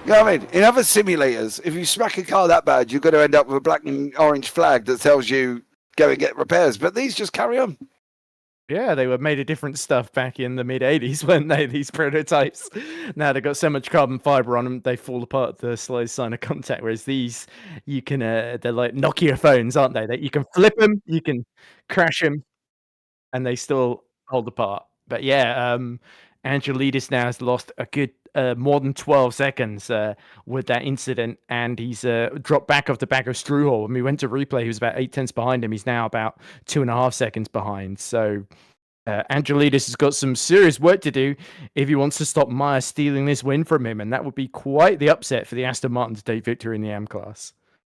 You know what I mean? In other simulators, if you smack a car that bad, you're going to end up with a black and orange flag that tells you go and get repairs. But these just carry on. Yeah, they were made of different stuff back in the mid-'80s, weren't they, these prototypes? Now they've got so much carbon fiber on them, they fall apart at the slightest sign of contact, whereas these, you can, they're like Nokia phones, aren't they? That you can flip them, you can crash them, and they still hold apart. But yeah, Angelidis now has lost a good more than 12 seconds with that incident, and he's dropped back off the back of Struhel. When we went to replay, he was about 8 tenths behind him. He's now about 2.5 seconds behind. So Angelidis has got some serious work to do if he wants to stop Meyer stealing this win from him, and that would be quite the upset for the Aston Martin to take victory in the AM class.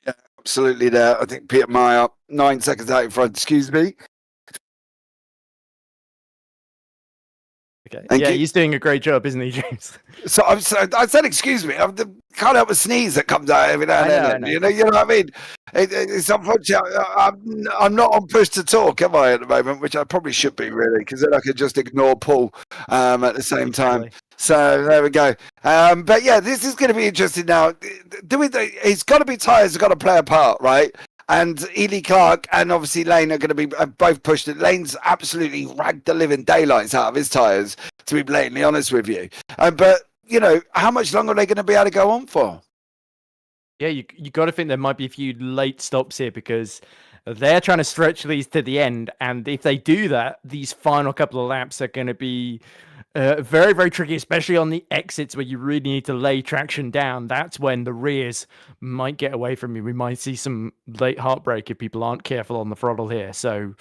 Yeah, absolutely there. I think Peter Meyer 9 seconds out in front, excuse me. Okay. Yeah, he's doing a great job, isn't he, James? So I said, excuse me. I can't help a sneeze that comes out every now and then. You know what I mean? It's unfortunate. I'm not on push to talk, am I, at the moment? Which I probably should be, really, because then I could just ignore Paul at the same time. So there we go. But yeah, this is going to be interesting now. It's got to be tyres have got to play a part, right? And Ely Clark and obviously Lane are going to be both pushed. Lane's absolutely ragged the living daylights out of his tyres, to be blatantly honest with you. But, how much longer are they going to be able to go on for? Yeah, you got to think there might be a few late stops here because they're trying to stretch these to the end. And if they do that, these final couple of laps are going to be Very, very tricky, especially on the exits where you really need to lay traction down. That's when the rears might get away from you. We might see some late heartbreak if people aren't careful on the throttle here. So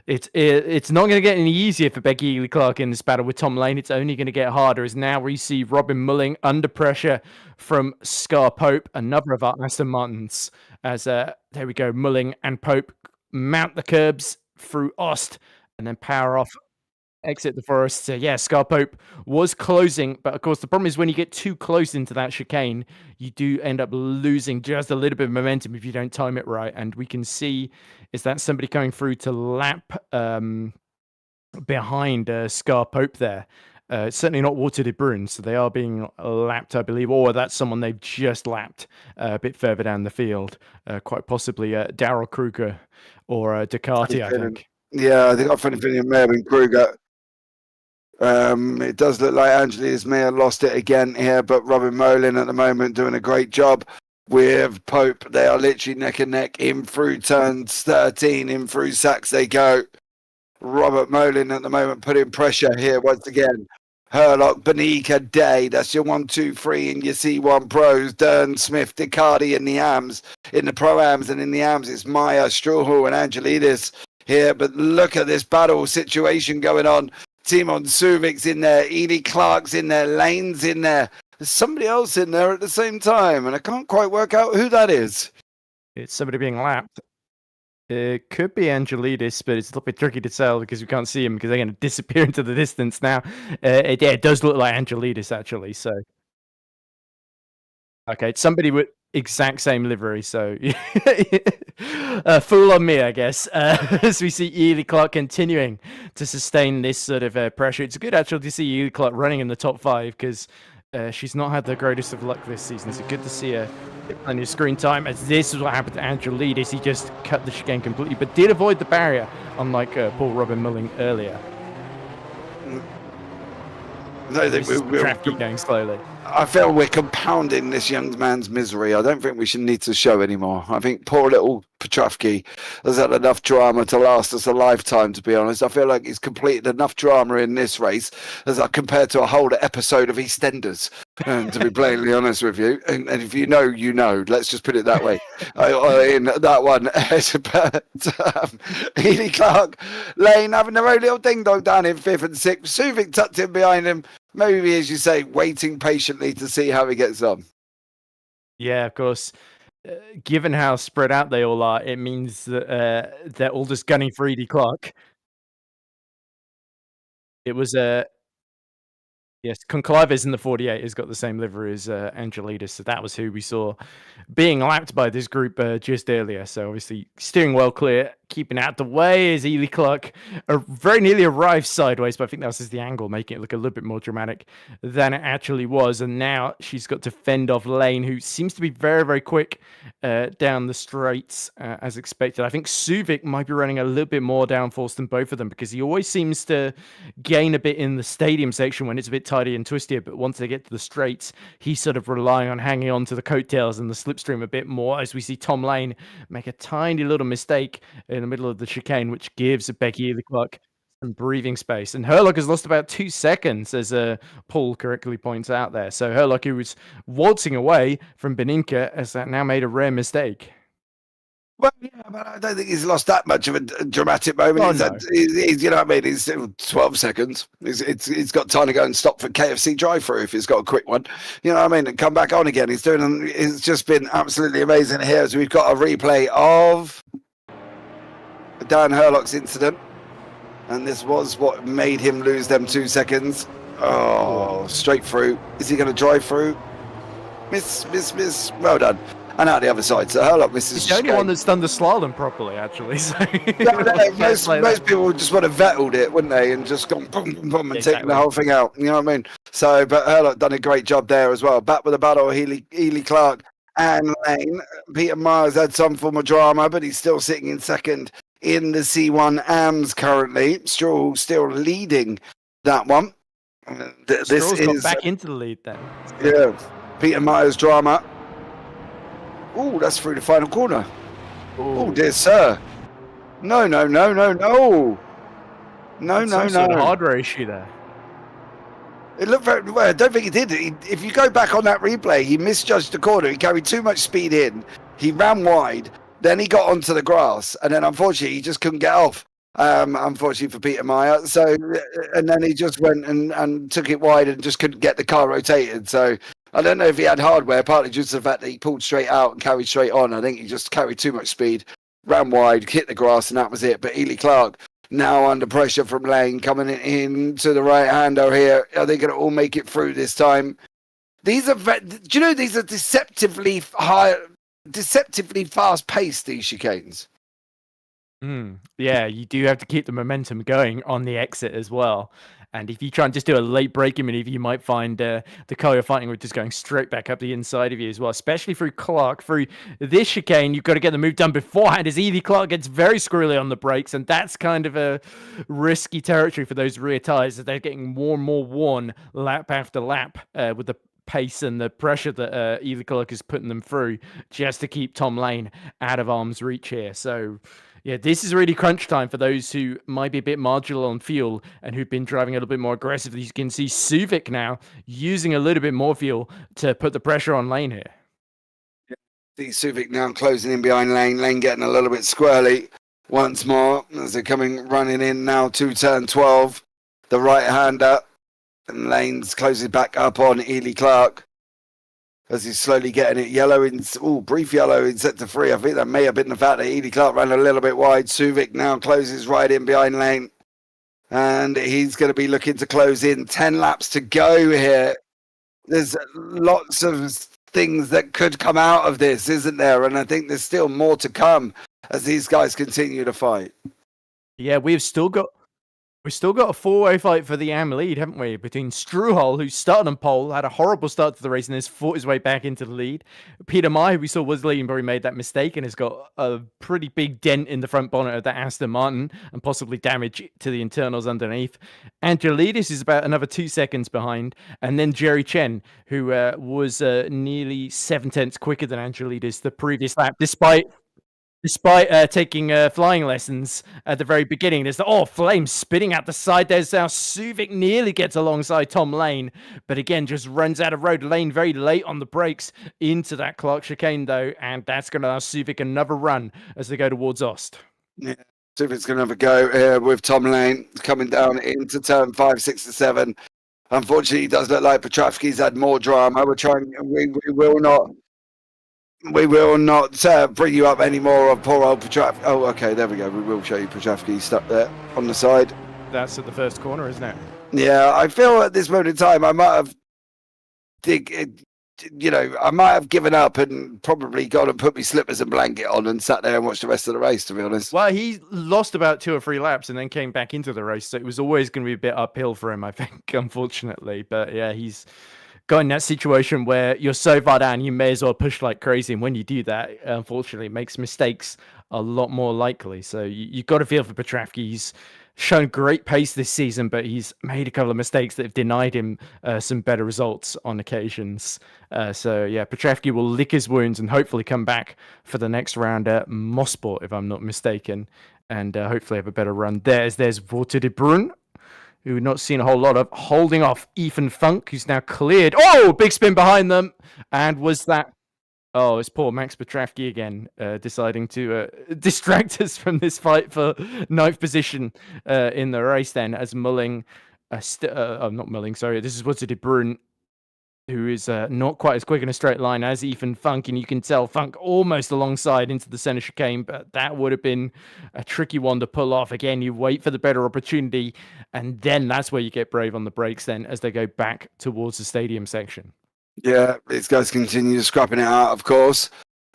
it's not going to get any easier for Becky Ely Clark in this battle with Tom Lane. It's only going to get harder as now we see Robin Mulling under pressure from Scar Pope, another of our Aston Martins. As there we go, Mulling and Pope mount the curbs through Ost and then power off. Exit the forest. So yeah, Scar Pope was closing, but of course the problem is when you get too close into that chicane, you do end up losing just a little bit of momentum if you don't time it right. And we can see is that somebody coming through to lap behind Scar Pope there. Certainly not Water de Bruyne, so they are being lapped, I believe, or that's someone they've just lapped a bit further down the field, quite possibly Daryl Kruger or Ducati, I think. Yeah, I think I've funny feeling it may have been Kruger. It does look like Angelides may have lost it again here, but Robin Molin at the moment doing a great job with Pope. They are literally neck and neck in through turns 13, in through Sachs they go. Robert Molin at the moment putting pressure here once again. Herlock, Benica, Day, that's your 1, 2, 3 in your C1 Pros. Dern, Smith, Ducati in the AMs, in the Pro-Ams, and in the AMs it's Maya, Strauhall and Angelides here. But look at this battle situation going on. Timon Suvic's in there, Ely Clark's in there, Lane's in there. There's somebody else in there at the same time, and I can't quite work out who that is. It's somebody being lapped. It could be Angelides, but it's a little bit tricky to tell because we can't see him because they're going to disappear into the distance now. It does look like Angelides, actually. So, okay, it's somebody with exact same livery. So, fool on me, I guess. As we see Ely Clark continuing to sustain this sort of pressure. It's good, actually, to see Ely Clark running in the top 5 because she's not had the greatest of luck this season. So, good to see her get plenty of screen time. As this is what happened to Angelides. He just cut the chicane completely, but did avoid the barrier, unlike Paul Robin Mulling earlier. I think we're going slowly. I feel we're compounding this young man's misery. I don't think we should need to show anymore. I think poor little Petrovsky has had enough drama to last us a lifetime, to be honest. I feel like he's completed enough drama in this race as I compared to a whole episode of EastEnders, to be plainly honest with you. And if you know, you know. Let's just put it that way. In that one. But Ely Clark, Lane having their own little ding-dong down in 5th and 6th. Suvic tucked in behind him. Maybe, as you say, waiting patiently to see how he gets on. Yeah, of course. Given how spread out they all are, it means that they're all just gunning for Ely Clark. It was yes, Conclaves in the 48 has got the same livery as Angelides, so that was who we saw being lapped by this group just earlier. So obviously steering well clear, keeping out the way as Ely Clark very nearly arrived sideways, but I think that was just the angle, making it look a little bit more dramatic than it actually was. And now she's got to fend off Lane, who seems to be very, very quick down the straights as expected. I think Suvic might be running a little bit more downforce than both of them because he always seems to gain a bit in the stadium section when it's a bit tidy and twistier, but once they get to the straights, he's sort of relying on hanging on to the coattails and the slipstream a bit more, as we see Tom Lane make a tiny little mistake in the middle of the chicane, which gives Becky Ely Clark some breathing space. And Herlock has lost about 2 seconds, as Paul correctly points out there. So Herlock, who was waltzing away from Beninka, has now made a rare mistake. Well, yeah, but I don't think he's lost that much of a dramatic moment. Oh, he's, no. he's, you know what I mean? He's still 12 seconds. He's got time to go and stop for KFC drive-through if he's got a quick one. You know what I mean? And come back on again. It's just been absolutely amazing here as we've got a replay of Dan Herlock's incident. And this was what made him lose them 2 seconds. Oh, straight through. Is he going to drive through? Miss. Well done. And out the other side, so Herlock misses. He's the only one that's done the slalom properly, actually. So most people just would have vettled it, wouldn't they, and just gone boom, boom, boom, and taken the whole thing out. You know what I mean? So, but Herlock done a great job there as well. Back with the battle, Ely Clark and Lane. Peter Myers had some form of drama, but he's still sitting in second in the C1 AMS currently. Stroll still leading that one. This is back into the lead then. Yeah, Peter Myers drama. Oh, that's through the final corner. Oh, dear sir. No. No. Hardware issue there. It looked very well. I don't think he did. If you go back on that replay, he misjudged the corner. He carried too much speed in. He ran wide. Then he got onto the grass, and then unfortunately he just couldn't get off. Unfortunately for Peter Meyer. So, and then he just went and took it wide and just couldn't get the car rotated. So I don't know if he had hardware, partly due to the fact that he pulled straight out and carried straight on. I think he just carried too much speed, ran wide, hit the grass, and that was it. But Ely Clark now under pressure from Lane coming in to the right hander here. Are they going to all make it through this time? These are, do you know, these are deceptively fast paced, these chicanes. Yeah, you do have to keep the momentum going on the exit as well. And if you try and just do a late braking maneuver, you might find the car you're fighting with just going straight back up the inside of you as well, especially through Clark. Through this chicane, you've got to get the move done beforehand as Ely Clark gets very squirrely on the brakes, and that's kind of a risky territory for those rear tyres as they're getting more and more worn lap after lap with the pace and the pressure that Ely Clark is putting them through just to keep Tom Lane out of arm's reach here. So yeah, this is really crunch time for those who might be a bit marginal on fuel and who've been driving a little bit more aggressively. You can see Suvik now using a little bit more fuel to put the pressure on Lane here. See Suvik now closing in behind Lane. Lane getting a little bit squirrely once more as they're running in now to turn 12. The right-hander. And Lane's closing back up on Ely Clark as he's slowly getting it yellow in, brief yellow in sector 3. I think that may have been the fact that Ely Clark ran a little bit wide. Suvik now closes right in behind Lane. And he's going to be looking to close in. 10 laps to go here. There's lots of things that could come out of this, isn't there? And I think there's still more to come as these guys continue to fight. Yeah, we've still got a four-way fight for the AM lead, haven't we? Between Struhol, who started on pole, had a horrible start to the race, and has fought his way back into the lead. Peter Meyer, who we saw was leading, but he made that mistake and has got a pretty big dent in the front bonnet of that Aston Martin and possibly damage to the internals underneath. Angelidis is about another 2 seconds behind. And then Jerry Chen, who was nearly 7/10 quicker than Angelidis the previous lap, despite taking flying lessons at the very beginning. There's flames spitting out the side. There's now Suvik nearly gets alongside Tom Lane, but again, just runs out of road. Lane very late on the brakes into that Clark chicane, though, and that's going to allow Suvik another run as they go towards Ost. Yeah, Suvik's going to have a go here with Tom Lane coming down into turn 5, 6, and 7. Unfortunately, it does look like Petrovsky's had more drama. We will not bring you up any more of poor old Petrovsky. Oh, okay, there we go. We will show you Petrovsky stuck there on the side. That's at the first corner, isn't it? Yeah, I feel at this moment in time I might have, given up and probably gone and put my slippers and blanket on and sat there and watched the rest of the race, to be honest. Well, he lost about 2 or 3 laps and then came back into the race, so it was always going to be a bit uphill for him, I think, unfortunately. But yeah, he's got in that situation where you're so far down, you may as well push like crazy. And when you do that, unfortunately, it makes mistakes a lot more likely. So you've got to feel for Petrovsky. He's shown great pace this season, but he's made a couple of mistakes that have denied him some better results on occasions. So yeah, Petrovsky will lick his wounds and hopefully come back for the next round at Mosport, if I'm not mistaken, and hopefully have a better run. There's Walter de Bruyn, who we've not seen a whole lot of, holding off Ethan Funk, who's now cleared. Oh, big spin behind them. And was that... Oh, it's poor Max Petrovsky again, deciding to distract us from this fight for 9th position in the race then, as Mulling... not Mulling, sorry. This is Walter de Bruyn, who is not quite as quick in a straight line as Ethan Funk, and you can tell Funk almost alongside into the center chicane, but that would have been a tricky one to pull off. Again, you wait for the better opportunity, and then that's where you get brave on the brakes then as they go back towards the stadium section. Yeah, these guys continue scrapping it out, of course.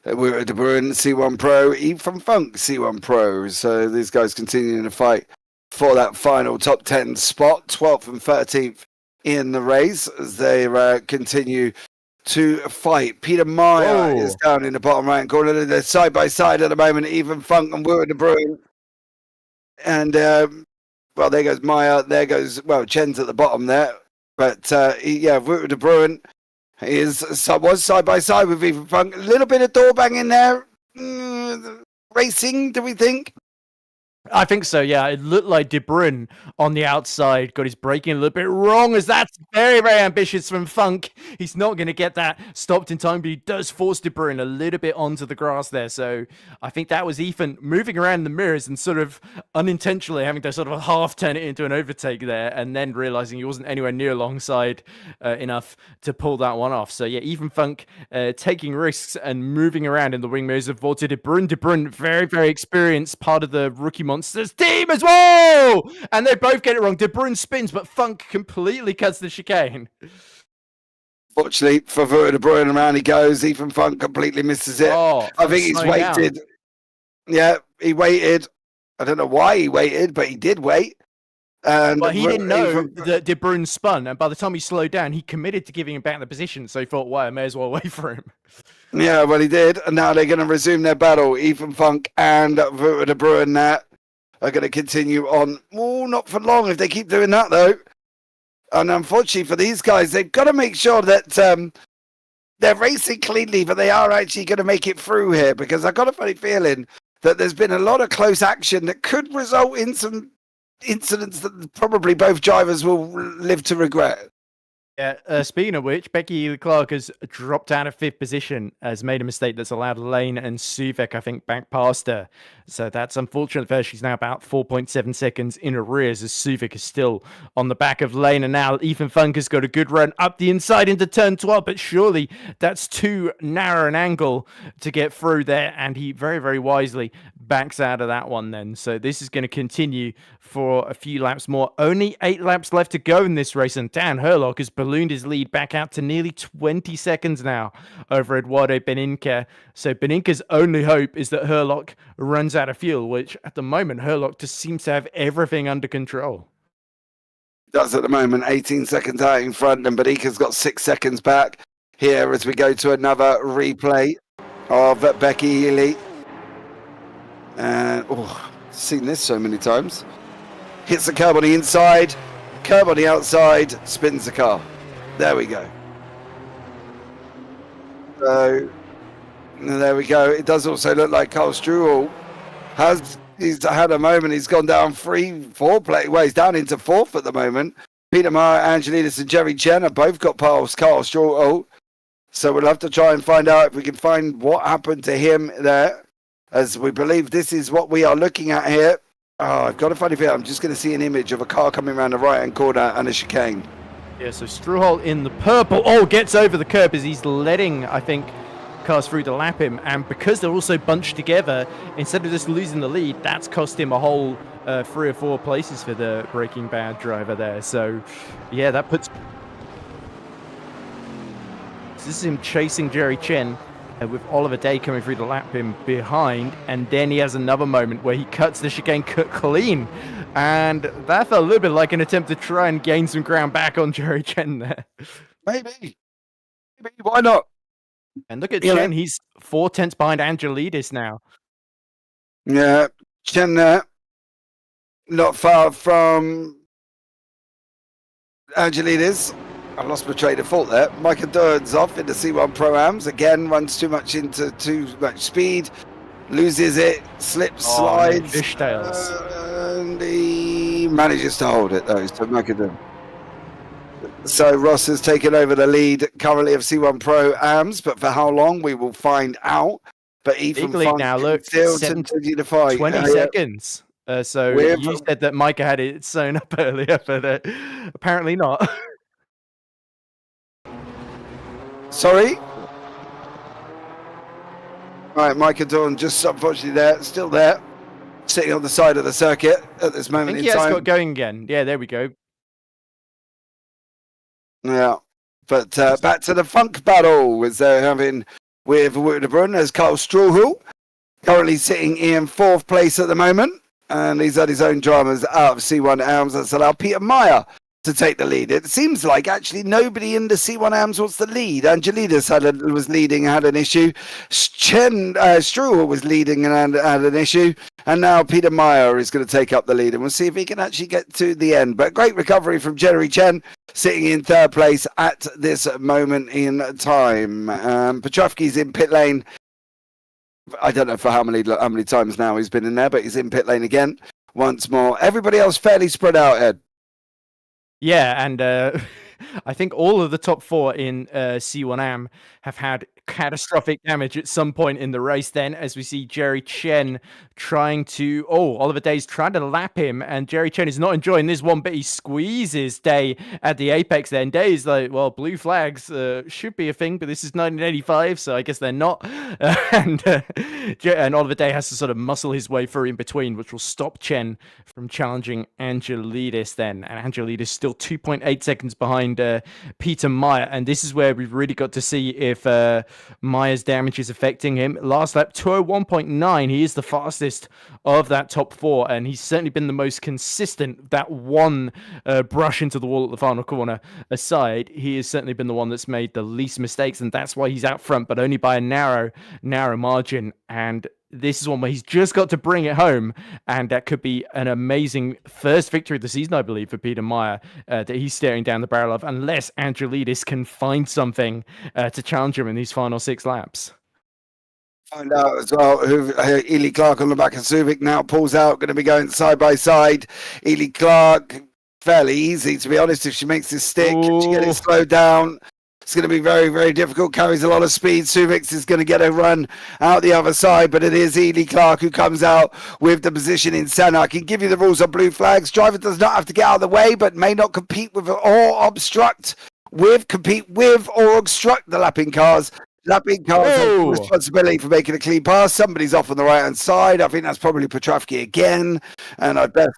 We're at De Bruyn, C1 Pro, Ethan Funk, C1 Pro. So these guys continuing to fight for that final top 10 spot, 12th and 13th in the race as they continue to fight. Peter Meyer is down in the bottom right corner. They're side by side at the moment, Ethan Funk and Will de Bruyn. And, there goes Meyer. There goes, Chen's at the bottom there. But, Will de Bruyn was side by side with Ethan Funk. A little bit of door banging there. Racing, do we think? I think so, yeah. It looked like De Bruyne on the outside got his braking a little bit wrong, as that's very, very ambitious from Funk. He's not going to get that stopped in time, but he does force De Bruyne a little bit onto the grass there. So I think that was Ethan moving around the mirrors and sort of unintentionally having to sort of half turn it into an overtake there, and then realizing he wasn't anywhere near alongside enough to pull that one off. So yeah, Ethan Funk taking risks and moving around in the wing mirrors of Walter De Bruyne. De Bruyne, very, very experienced, part of the Rookie Monsters team as well. And they both get it wrong. De Bruyne spins, but Funk completely cuts the chicane. Fortunately for De Bruyne, around he goes. Ethan Funk completely misses it. Oh, I think he's waited. Down. Yeah, he waited. I don't know why he waited, but he did wait. And but he didn't know that De Bruyne spun, and by the time he slowed down, he committed to giving him back the position. So he thought, well, I may as well wait for him. Yeah, well, he did. And now they're going to resume their battle. Ethan Funk and De Bruyne are going to continue on. Oh, not for long if they keep doing that, though. And unfortunately for these guys, they've got to make sure that they're racing cleanly, but they are actually going to make it through here, because I've got a funny feeling that there's been a lot of close action that could result in some incidents that probably both drivers will live to regret. Yeah, speaking of which, Becky Clark has dropped out of 5th position, has made a mistake that's allowed Lane and Suvek, I think, back past her. So that's unfortunate for her. She's now about 4.7 seconds in arrears, as Suvek is still on the back of Lane. And now Ethan Funk has got a good run up the inside into turn 12, but surely that's too narrow an angle to get through there. And he very, very wisely backs out of that one then. So this is going to continue for a few laps more. Only 8 laps left to go in this race, and Dan Herlock has ballooned his lead back out to nearly 20 seconds now over Eduardo Beninca. So Beninca's only hope is that Herlock runs out of fuel, which at the moment Herlock just seems to have everything under control. Does at the moment, 18 seconds out in front, and Beninca's got 6 seconds back here as we go to another replay of Becky Healy. And seen this so many times. Hits the curb on the inside, curb on the outside, spins the car. There we go. So there we go. It does also look like Carl Struhl he's had a moment. He's gone down 3-4 play. Well, he's down into 4th at the moment. Peter Meyer, Angelidis, and Jerry Chen have both got past Carl Struhl. So we'll have to try and find out if we can find what happened to him there, as we believe this is what we are looking at here. Oh, I've got a funny feeling I'm just going to see an image of a car coming around the right-hand corner and a chicane. Yeah, so Struhl in the purple. Oh, gets over the curb as he's letting, I think, cars through to lap him. And because they're also bunched together, instead of just losing the lead, that's cost him a whole 3 or 4 places for the Breaking Bad driver there. So, yeah, that puts... This is him chasing Jerry Chen, with Oliver Day coming through to lap him behind, and then he has another moment where he cuts the chicane clean, and that felt a little bit like an attempt to try and gain some ground back on Jerry Chen there. Maybe, why not? And look at Chen, he's 4 tenths behind Angelidis now. Yeah, Chen there, not far from Angelidis. I've lost my train of thought there. Micah Durden's off into C1 Pro-Ams. Again, runs too much into too much speed. Loses it. Slips, slides. Fishtails. And he manages to hold it, though. So Micah Durden. So Ross has taken over the lead currently of C1 Pro-Ams. But for how long, we will find out. But Ethan Funk now, look, still continue to fight. 20 seconds. So you said that Micah had it sewn up earlier, but apparently not. Sorry? Right, Micah Dawn just unfortunately there, still there, sitting on the side of the circuit at this moment in time. He has got going again. Yeah, there we go. Yeah, but back to the Funk battle as they're having with De Bruyne as Carl Struhl, currently sitting in 4th place at the moment, and he's had his own dramas out of C1 Elms. That's allowed Peter Meyer to take the lead. It seems like actually nobody in the C1 AMS wants the lead. Angelidis was leading and had an issue. Struhl was leading and had an issue. And now Peter Meyer is going to take up the lead, and we'll see if he can actually get to the end. But great recovery from Jerry Chen, sitting in 3rd place at this moment in time. Petrovsky's in pit lane. I don't know for how many times now he's been in there, but he's in pit lane again. once more. Everybody else fairly spread out, Ed. Yeah, and I think all of the top 4 in C1AM have had catastrophic damage at some point in the race then, as we see Jerry Chen trying to... Oh, Oliver Day's trying to lap him, and Jerry Chen is not enjoying this one, but he squeezes Day at the apex then. Day is like, well, blue flags should be a thing, but this is 1985, so I guess they're not. And Oliver Day has to sort of muscle his way through in between, which will stop Chen from challenging Angelidis then. And Angelidis still 2.8 seconds behind Peter Meyer, and this is where we've really got to see if Meyer's damage is affecting him. Last lap, 201.9. He is the fastest of that top 4, and he's certainly been the most consistent. That one brush into the wall at the final corner aside, he has certainly been the one that's made the least mistakes, and that's why he's out front, but only by a narrow margin. And this is one where he's just got to bring it home, and that could be an amazing first victory of the season, I believe, for Peter Meyer, that he's staring down the barrel of, unless Angelidis can find something to challenge him in these final 6 laps. Find out as well who Ely Clark on the back of Subic now pulls out, going to be going side by side. Ely Clark, fairly easy, to be honest, if she makes this stick. Can she get it slowed down? It's going to be very, very difficult. Carries a lot of speed. Suvix is going to get a run out the other side, but it is Ely Clark who comes out with the position in center. I can give you the rules on blue flags. Driver does not have to get out of the way, but may not compete with or obstruct or obstruct the lapping cars. Lapping cars have responsibility for making a clean pass. Somebody's off on the right-hand side. I think that's probably Petrovsky again, and I'd best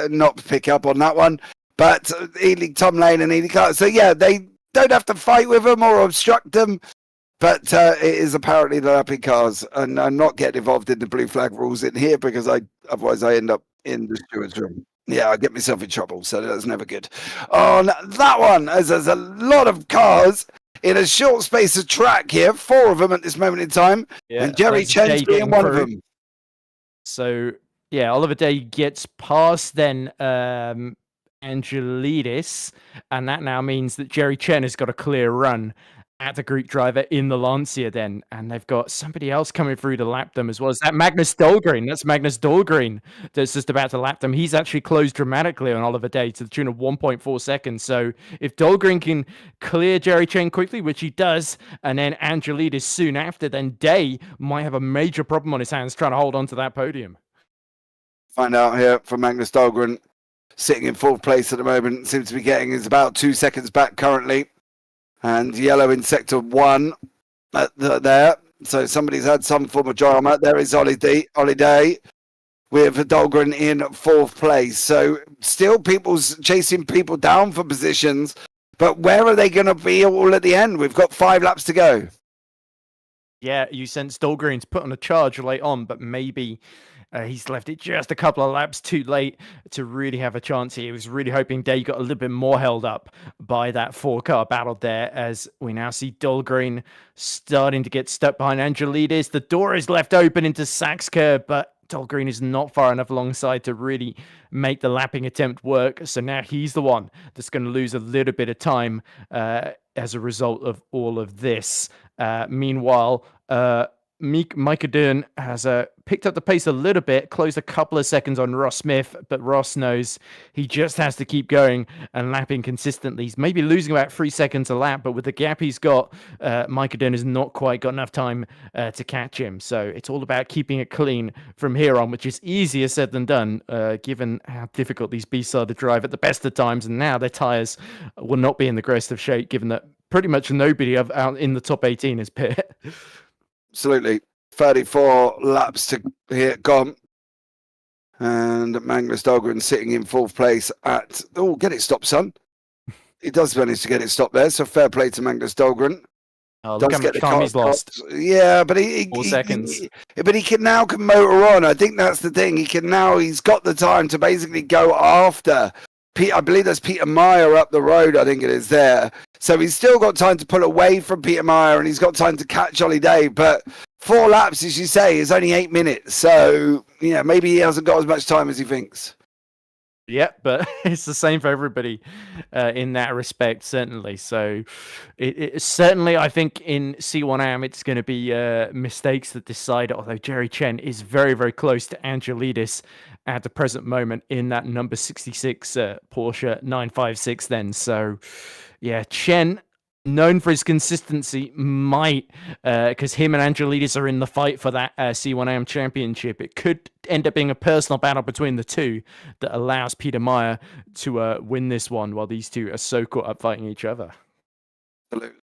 not pick up on that one. But Tom Lane and Ely Clark. So, yeah, they don't have to fight with them or obstruct them, but it is apparently the lapping cars, and I'm not getting involved in the blue flag rules in here because otherwise I end up in the steward's room. Yeah, I get myself in trouble, so that's never good. On that one, as there's a lot of cars in a short space of track here, 4 of them at this moment in time, and Jerry Chen's being one of them. So, yeah, Oliver Day gets past then Angelidis, and that now means that Jerry Chen has got a clear run at the group driver in the Lancia then, and they've got somebody else coming through to lap them as well. Is that Magnus Dahlgren? That's Magnus Dahlgren that's just about to lap them. He's actually closed dramatically on Oliver Day to the tune of 1.4 seconds. So if Dahlgren can clear Jerry Chen quickly, which he does, and then Angelidis soon after, then Day might have a major problem on his hands trying to hold on to that podium. Find out here from Magnus Dahlgren, sitting in 4th place at the moment, seems to be getting is about 2 seconds back currently. And yellow in sector 1 there. So somebody's had some form of drama. There is Ollie Day with Dahlgren in 4th place. So still people's chasing people down for positions. But where are they going to be all at the end? We've got 5 laps to go. Yeah, you sense Dahlgren's put on a charge late on, but maybe he's left it just a couple of laps too late to really have a chance here. He was really hoping Day got a little bit more held up by that 4-car battle there, as we now see Dahlgren starting to get stuck behind Angelidis. The door is left open into Sachs curve, but Dahlgren is not far enough alongside to really make the lapping attempt work. So now he's the one that's going to lose a little bit of time as a result of all of this. Meanwhile, Micah Dern has picked up the pace a little bit, closed a couple of seconds on Ross Smith, but Ross knows he just has to keep going and lapping consistently. He's maybe losing about 3 seconds a lap, but with the gap he's got, Micah Dern has not quite got enough time to catch him. So it's all about keeping it clean from here on, which is easier said than done, given how difficult these beasts are to drive at the best of times. And now their tyres will not be in the greatest of shape, given that pretty much nobody out in the top 18 is pit. Absolutely. 34 laps to here gone. And Magnus Dahlgren sitting in 4th place at... Oh, get it stopped, son. He does manage to get it stopped there, so fair play to Magnus Dahlgren. Oh, look how much time he's lost. Yeah, but he 4 seconds. But he can motor on. I think that's the thing. He's got the time to basically go after I believe there's Peter Meyer up the road, I think it is there. So he's still got time to pull away from Peter Meyer, and he's got time to catch Ollie Day. But 4 laps, as you say, is only 8 minutes. So, maybe he hasn't got as much time as he thinks. Yeah, but it's the same for everybody in that respect, certainly. So, certainly, I think in C1AM, it's going to be mistakes that decide. Although Jerry Chen is very, very close to Angelidis at the present moment in that number 66 Porsche 956. Then, so yeah, Chen, known for his consistency, might because him and Angelidis are in the fight for that C1AM championship. It could end up being a personal battle between the two that allows Peter Meyer to win this one, while these two are so caught up fighting each other. Absolutely.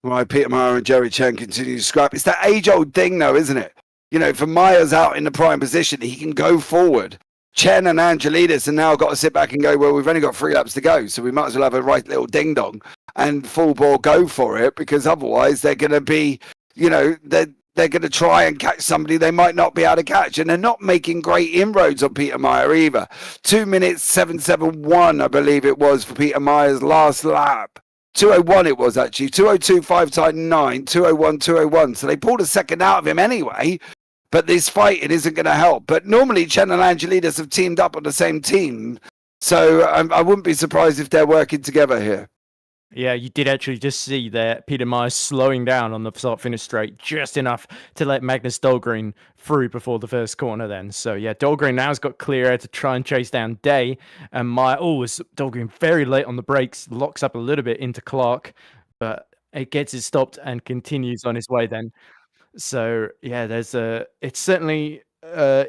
Right, Peter Meyer and Jerry Chen continue to scrap. It's that age-old thing, though, isn't it? You know, for Meyer's out in the prime position, he can go forward. Chen and Angelidis have now got to sit back and go, well, we've only got 3 laps to go, so we might as well have a right little ding-dong and full ball go for it, because otherwise they're going to be, you know, they're going to try and catch somebody they might not be able to catch. And they're not making great inroads on Peter Meyer either. 2 minutes 771, I believe it was, for Peter Meyer's last lap. 201 it was actually. 202, 5 times 9, 201, 201. So they pulled a second out of him anyway. But this fighting isn't going to help. But normally Chen and Angelidis have teamed up on the same team. So I wouldn't be surprised if they're working together here. Yeah, you did actually just see that Peter Meyer slowing down on the start-finish straight just enough to let Magnus Dahlgren through before the first corner then. So yeah, Dahlgren now has got clear air to try and chase down Day. And Meyer, was Dahlgren very late on the brakes, locks up a little bit into Clark, but it gets it stopped and continues on his way then. So yeah, it's certainly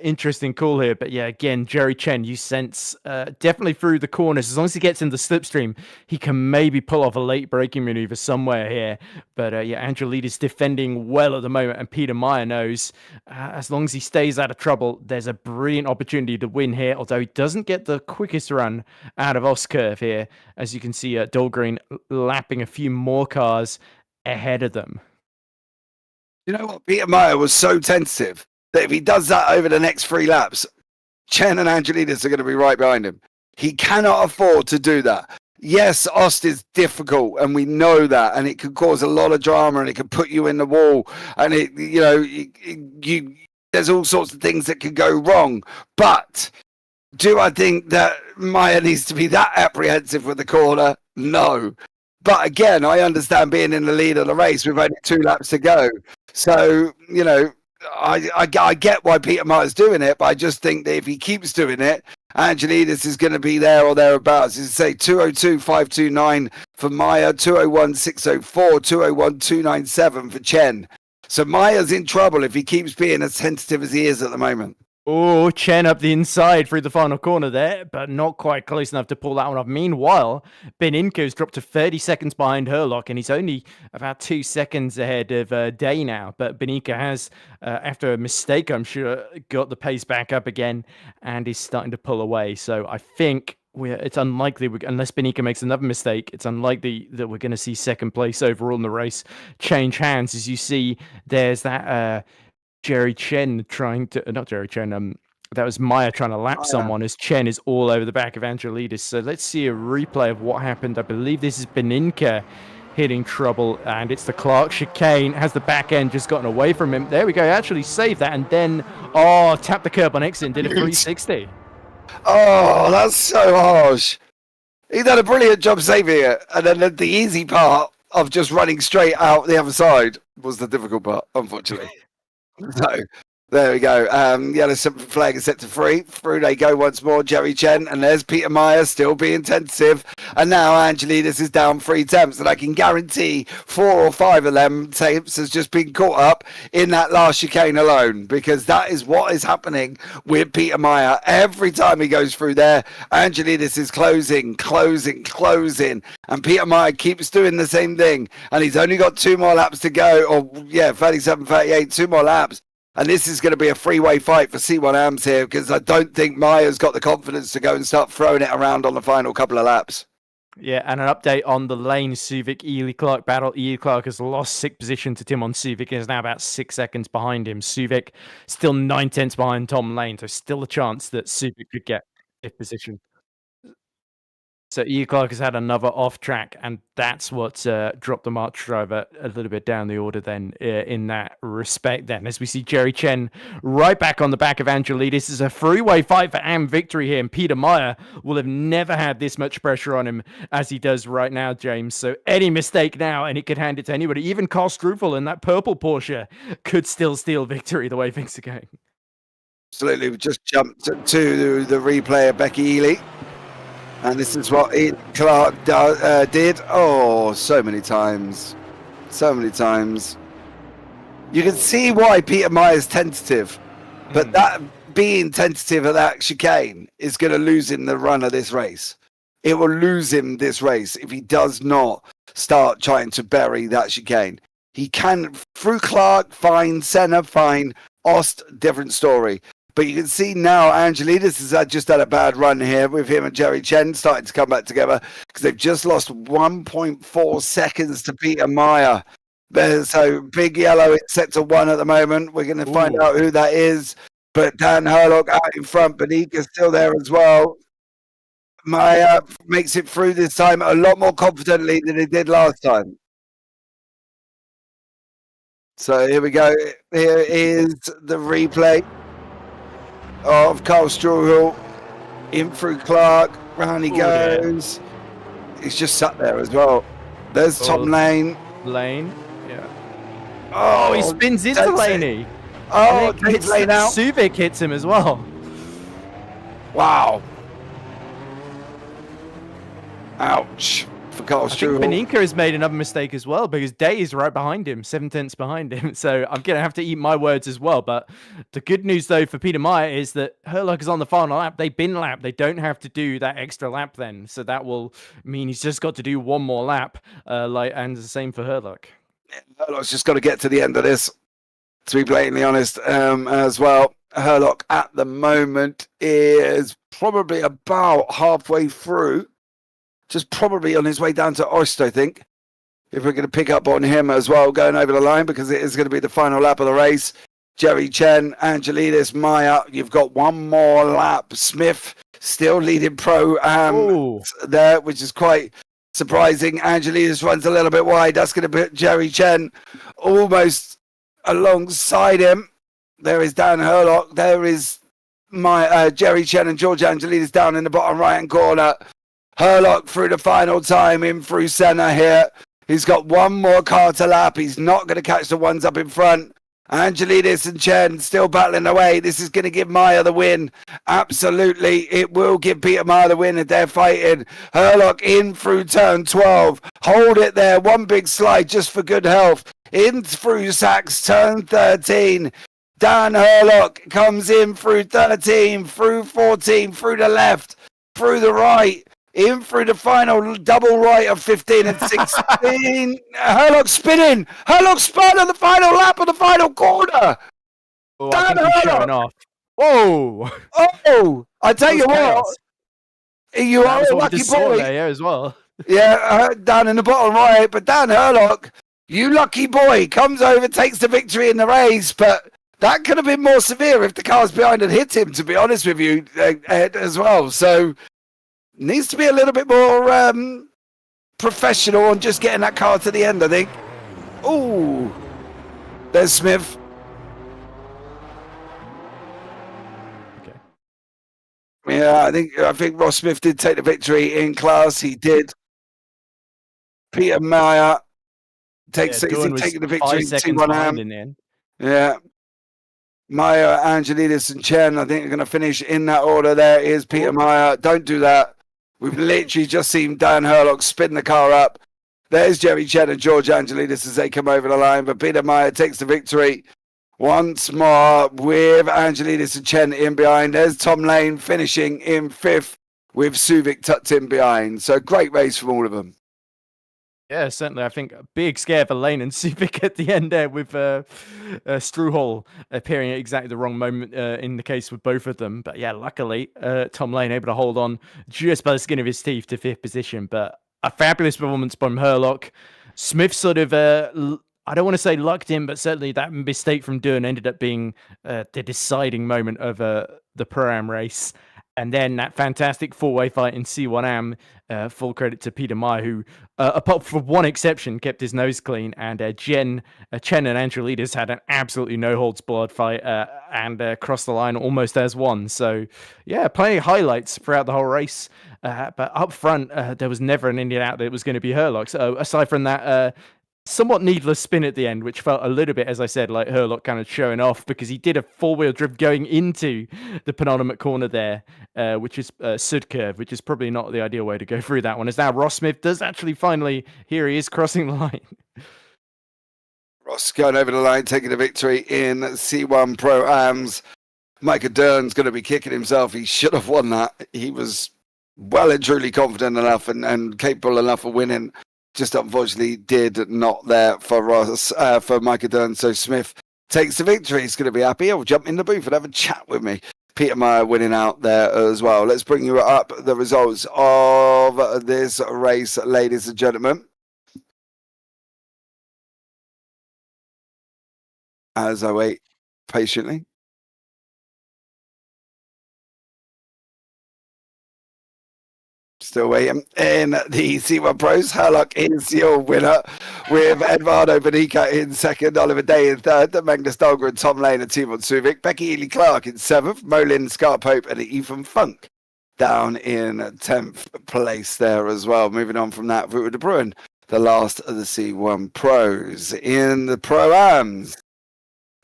interesting call here, but yeah, again, Jerry Chen, you sense definitely through the corners, as long as he gets in the slipstream, he can maybe pull off a late braking maneuver somewhere here. But yeah, Angelidis defending well at the moment, and Peter Meyer knows as long as he stays out of trouble, there's a brilliant opportunity to win here. Although he doesn't get the quickest run out of Oscurve here, as you can see, Dahlgren lapping a few more cars ahead of them. You know what? Peter Meyer was so tentative that if he does that over the next 3 laps, Chen and Angelidis are going to be right behind him. He cannot afford to do that. Yes, Ost is difficult, and we know that, and it could cause a lot of drama, and it could put you in the wall, and there's all sorts of things that could go wrong. But do I think that Meyer needs to be that apprehensive with the corner? No. But again, I understand being in the lead of the race with only 2 laps to go. So, you know, I get why Peter Meyer's doing it, but I just think that if he keeps doing it, Angelidis is going to be there or thereabouts. As you say, 202, 529 for Meyer, 201, 604, 201, 297 for Chen. So Meyer's in trouble if he keeps being as tentative as he is at the moment. Oh, Chen up the inside through the final corner there, but not quite close enough to pull that one off. Meanwhile, Beninko's dropped to 30 seconds behind Herlock, and he's only about 2 seconds ahead of Day now. But Beninko has, after a mistake, I'm sure, got the pace back up again and is starting to pull away. So I think it's unlikely, unless Beninko makes another mistake, it's unlikely that we're going to see second place overall in the race change hands. As you see, there's that... Jerry Chen trying to, not Jerry Chen, that was Meyer trying to lap someone as Chen is all over the back of Angelidis. So let's see a replay of what happened. I believe this is Beninka hitting trouble, and it's the Clark chicane. Has the back end just gotten away from him? There we go, actually saved that, and then, tapped the curb on exit and did a 360. Oh, that's so harsh. He done a brilliant job saving it, and then the easy part of just running straight out the other side was the difficult part, unfortunately. So there we go. Yellow flag is set to 3. Through they go once more, Jerry Chen, and there's Peter Meyer still being tentative. And now Angelidis is down 3 temps, and I can guarantee 4 or 5 of them temps has just been caught up in that last chicane alone, because that is what is happening with Peter Meyer. Every time he goes through there, Angelidis is closing, and Peter Meyer keeps doing the same thing, and he's only got 2 more laps to go, 37, 38, 2 more laps. And this is going to be a three-way fight for C1AMs here, because I don't think Meyer's got the confidence to go and start throwing it around on the final couple of laps. Yeah, and an update on the lane Suvic Ely Clark battle. Ely Clark has lost 6th position to Timon Suvic and is now about 6 seconds behind him. Suvic still 9 tenths behind Tom Lane, so still a chance that Suvic could get 5th position. So E. Clark has had another off track, and that's what dropped the March driver a little bit down the order then in that respect. Then, as we see Jerry Chen right back on the back of Angelidis, this is a three-way fight for AM victory here, and Peter Meyer will have never had this much pressure on him as he does right now, James. So any mistake now, and he could hand it to anybody. Even Carl Strufel in that purple Porsche could still steal victory the way things are going. Absolutely. We just jumped to the replay of Becky Ely. And this is what Ian Clark did. Oh, so many times. So many times. You can see why Peter Meyer's tentative. But that being tentative at that chicane is going to lose him the run of this race. It will lose him this race if he does not start trying to bury that chicane. He can, through Clark, fine. Senna, fine. Ost, different story. But you can see now Angelidis has just had a bad run here with him and Jerry Chen starting to come back together because they've just lost 1.4 seconds to Peter Meyer. So Big Yellow is set to 1 at the moment. We're going to find out who that is. But Dan Herlock out in front. Benika's still there as well. Meyer makes it through this time a lot more confidently than he did last time. So here we go. Here is the replay of Carl Struhel in through Clark. Round he goes. Yeah. He's just sat there as well. There's Tom Lane. Yeah. Oh, he spins into Laney. Oh, takes Lane out. Suvik hits him as well. Wow. Ouch. For Carl Struhel. I think Beninka has made another mistake as well because Day is right behind him, 7/10 behind him. So I'm going to have to eat my words as well. But the good news, though, for Peter Meyer is that Herlock is on the final lap. They bin lap. They don't have to do that extra lap then. So that will mean he's just got to do one more lap. And the same for Herlock. Herlock's just got to get to the end of this, to be blatantly honest, as well. Herlock at the moment is probably about halfway through. Just probably on his way down to Ost, I think. If we're going to pick up on him as well, going over the line, because it is going to be the final lap of the race. Jerry Chen, Angelidis, Meyer. You've got one more lap. Smith still leading pro there, which is quite surprising. Angelidis runs a little bit wide. That's going to put Jerry Chen almost alongside him. There is Dan Herlock. There is Jerry Chen and George Angelidis down in the bottom right-hand corner. Herlock through the final time in through Senna here. He's got one more car to lap. He's not going to catch the ones up in front. Angelidis and Chen still battling away. This is going to give Meyer the win. Absolutely, it will give Peter Meyer the win if they're fighting. Herlock in through turn 12. Hold it there. One big slide just for good health. In through Sachs, turn 13. Dan Herlock comes in through 13, through 14, through the left, through the right. In through the final double right of 15 and 16. Herlock spinning. Herlock spun on the final lap of the final corner. Oh, I think he's showing off. Whoa. Oh, I tell you what. You are a lucky boy. There as well. Yeah, down in the bottom right. But Dan Herlock, you lucky boy, comes over, takes the victory in the race. But that could have been more severe if the cars behind had hit him, to be honest with you, Ed, as well. So needs to be a little bit more professional on just getting that car to the end, I think. Ooh, there's Smith. Okay. Yeah, I think Ross Smith did take the victory in class. He did. Peter Meyer takes taking the victory. 5 seconds behind in the end. Yeah. Meyer, Angelidis, and Chen, I think are going to finish in that order. There is Peter Meyer. Don't do that. We've literally just seen Dan Herlock spin the car up. There's Jerry Chen and George Angelidis as they come over the line. But Peter Meyer takes the victory once more with Angelidis and Chen in behind. There's Tom Lane finishing in 5th with Suvik tucked in behind. So great race from all of them. Yeah, certainly. I think a big scare for Lane and Suvik at the end there with Struhel appearing at exactly the wrong moment in the case with both of them. But yeah, luckily, Tom Lane able to hold on just by the skin of his teeth to 5th position. But a fabulous performance from Herlock. Smith sort of, I don't want to say lucked in, but certainly that mistake from Dunn ended up being the deciding moment of the Pro-Am race. And then that fantastic four-way fight in C1 AM, full credit to Peter Meyer, who, apart from one exception, kept his nose clean. And Chen and Angelidis had an absolutely no-holds-barred fight and crossed the line almost as one. So, yeah, plenty of highlights throughout the whole race. But up front, there was never an Indian out that was going to be Herlock. So aside from that somewhat needless spin at the end, which felt a little bit, as I said, like Herlock kind of showing off, because he did a four-wheel drift going into the penultimate corner there, which is Sud curve, which is probably not the ideal way to go through that one. As now Ross Smith does actually finally, here he is crossing the line. Ross going over the line, taking the victory in C1 Pro-Ams. Micah Dern's going to be kicking himself. He should have won that. He was well and truly confident enough and capable enough of winning. Just unfortunately did not there for Ross, for Micah Dern. So Smith takes the victory. He's going to be happy. He'll jump in the booth and have a chat with me. Peter Meyer winning out there as well. Let's bring you up the results of this race, ladies and gentlemen. As I wait patiently. Still waiting. In the C1 Pros, Herlock is your winner with Eduardo Benica in second, Oliver Day in third, Magnus Dahlgren, Tom Lane and Timon Suvic, Becky Ely Clark in seventh, Molin Scarpope and Ethan Funk down in 10th place there as well. Moving on from that, Vuta de Bruin, the last of the C1 Pros. In the Pro-Ams,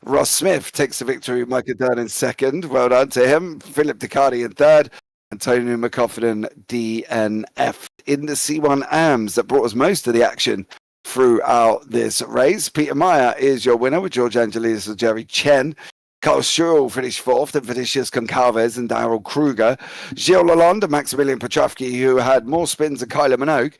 Ross Smith takes the victory, Micah Dern in second. Well done to him. Philip Ducardi in third. Antonio McCoffin DNF in the C1 AMS that brought us most of the action throughout this race. Peter Meyer is your winner with George Angelidis and Jerry Chen. Carl Schurl finished fourth, and Vinicius Goncalves and Daryl Kruger. Gilles Lalonde and Maximilian Petrovsky, who had more spins than Kyler Minogue,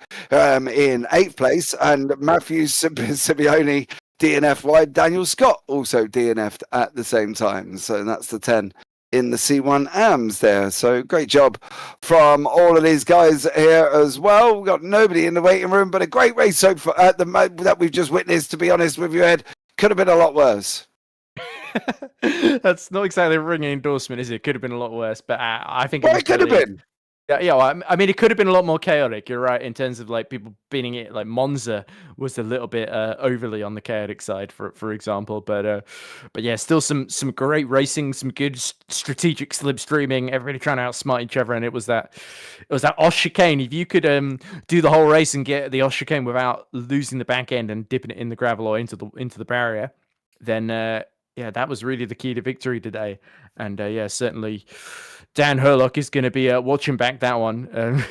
in eighth place, and Matthew Simeone DNF wide. Daniel Scott also DNF'd at the same time. So that's the 10 in the C1 AMS there. So great job from all of these guys here as well. We've got nobody in the waiting room, but a great race so far that we've just witnessed, to be honest with you, Ed. Could have been a lot worse. That's not exactly a ringing endorsement, is it? Could have been a lot worse, but I think Well, it could have been. Yeah, well, I mean, it could have been a lot more chaotic. You're right in terms of like people beating it. Like Monza was a little bit overly on the chaotic side, for example. But yeah, still some great racing, some good strategic slipstreaming. Everybody trying to outsmart each other, and it was that Osh chicane. If you could do the whole race and get the Osh chicane without losing the back end and dipping it in the gravel or into the barrier, then yeah, that was really the key to victory today. And yeah, certainly Dan Herlock is going to be watching back that one. I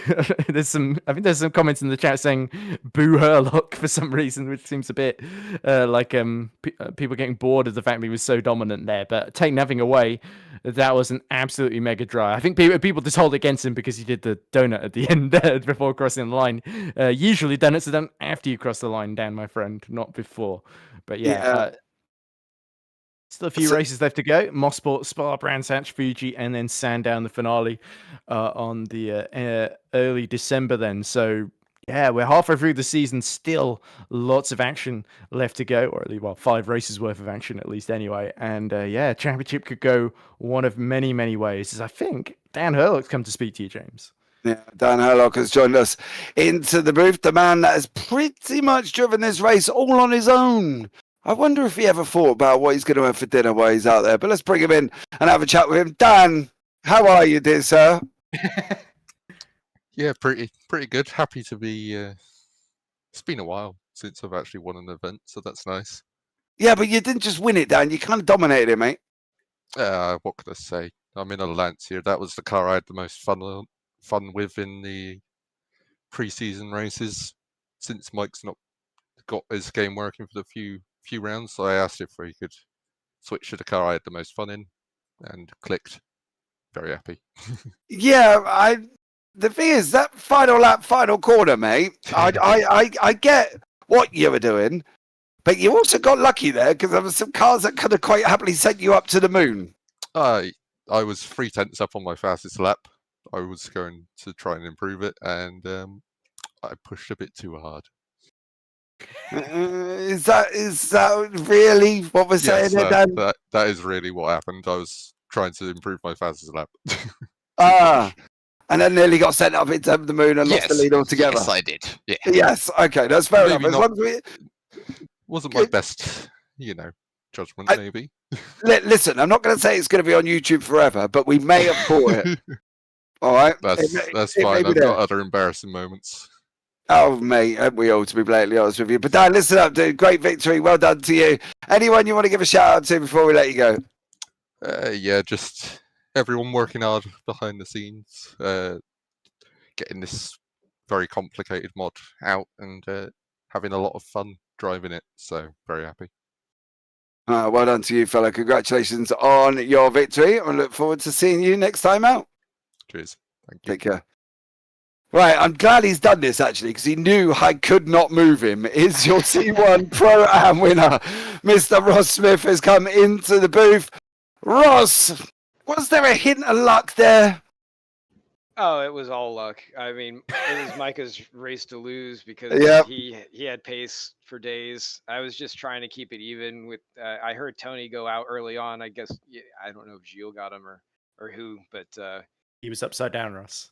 think there's some comments in the chat saying "boo Herlock" for some reason, which seems a bit like people getting bored of the fact that he was so dominant there. But take nothing away, that was an absolutely mega dry. I think people just hold it against him because he did the donut at the end before crossing the line. Usually donuts are done after you cross the line, Dan, my friend, not before. But yeah. Still a few races left to go. Mosport, Spa, Brands Hatch, Fuji, and then Sandown, the finale on the early December then. So, yeah, we're halfway through the season. Still lots of action left to go, or at least, well, 5 races worth of action at least anyway. And, yeah, championship could go one of many, many ways. As I think Dan Herlock's come to speak to you, James. Yeah, Dan Herlock has joined us into the booth. The man that has pretty much driven this race all on his own. I wonder if he ever thought about what he's going to have for dinner while he's out there. But let's bring him in and have a chat with him. Dan, how are you, dear sir? Yeah, pretty good. Happy to be. It's been a while since I've actually won an event, so that's nice. Yeah, but you didn't just win it, Dan. You kind of dominated it, mate. What could I say? I'm in a Lancia. That was the car I had the most fun with in the pre-season races. Since Mike's not got his game working for the few rounds, so I asked if he could switch to the car I had the most fun in, and clicked. Very happy. Yeah, the thing is, that final lap, final corner, mate, I get what you were doing, but you also got lucky there because there were some cars that could have quite happily sent you up to the moon. I was 3/10 up on my fastest lap. I was going to try and improve it, and I pushed a bit too hard. Is that really what we're saying there, Dan? That is really what happened. I was trying to improve my fastest lap. And then nearly got sent up into the moon and lost the lead altogether. Yes, I did. Yeah. Yes, okay, that's fair enough. Maybe As long as we, wasn't my best, judgment, maybe. listen, I'm not going to say it's going to be on YouTube forever, but we may have caught it. All right, That's fine. I've got other embarrassing moments. Oh, mate, we all, to be blatantly honest with you. But Dan, listen up, dude. Great victory. Well done to you. Anyone you want to give a shout out to before we let you go? Yeah, just everyone working hard behind the scenes, getting this very complicated mod out and having a lot of fun driving it. So very happy. Well done to you, fella. Congratulations on your victory. I look forward to seeing you next time out. Cheers. Thank you. Take care. Right, I'm glad he's done this actually because he knew I could not move him. Is your T1 Pro-Am winner, Mr. Ross Smith, has come into the booth. Ross, was there a hint of luck there? Oh, it was all luck. I mean, it was Micah's race to lose because he had pace for days. I was just trying to keep it even with. I heard Tony go out early on. I guess I don't know if Gilles got him or who, but he was upside down, Ross.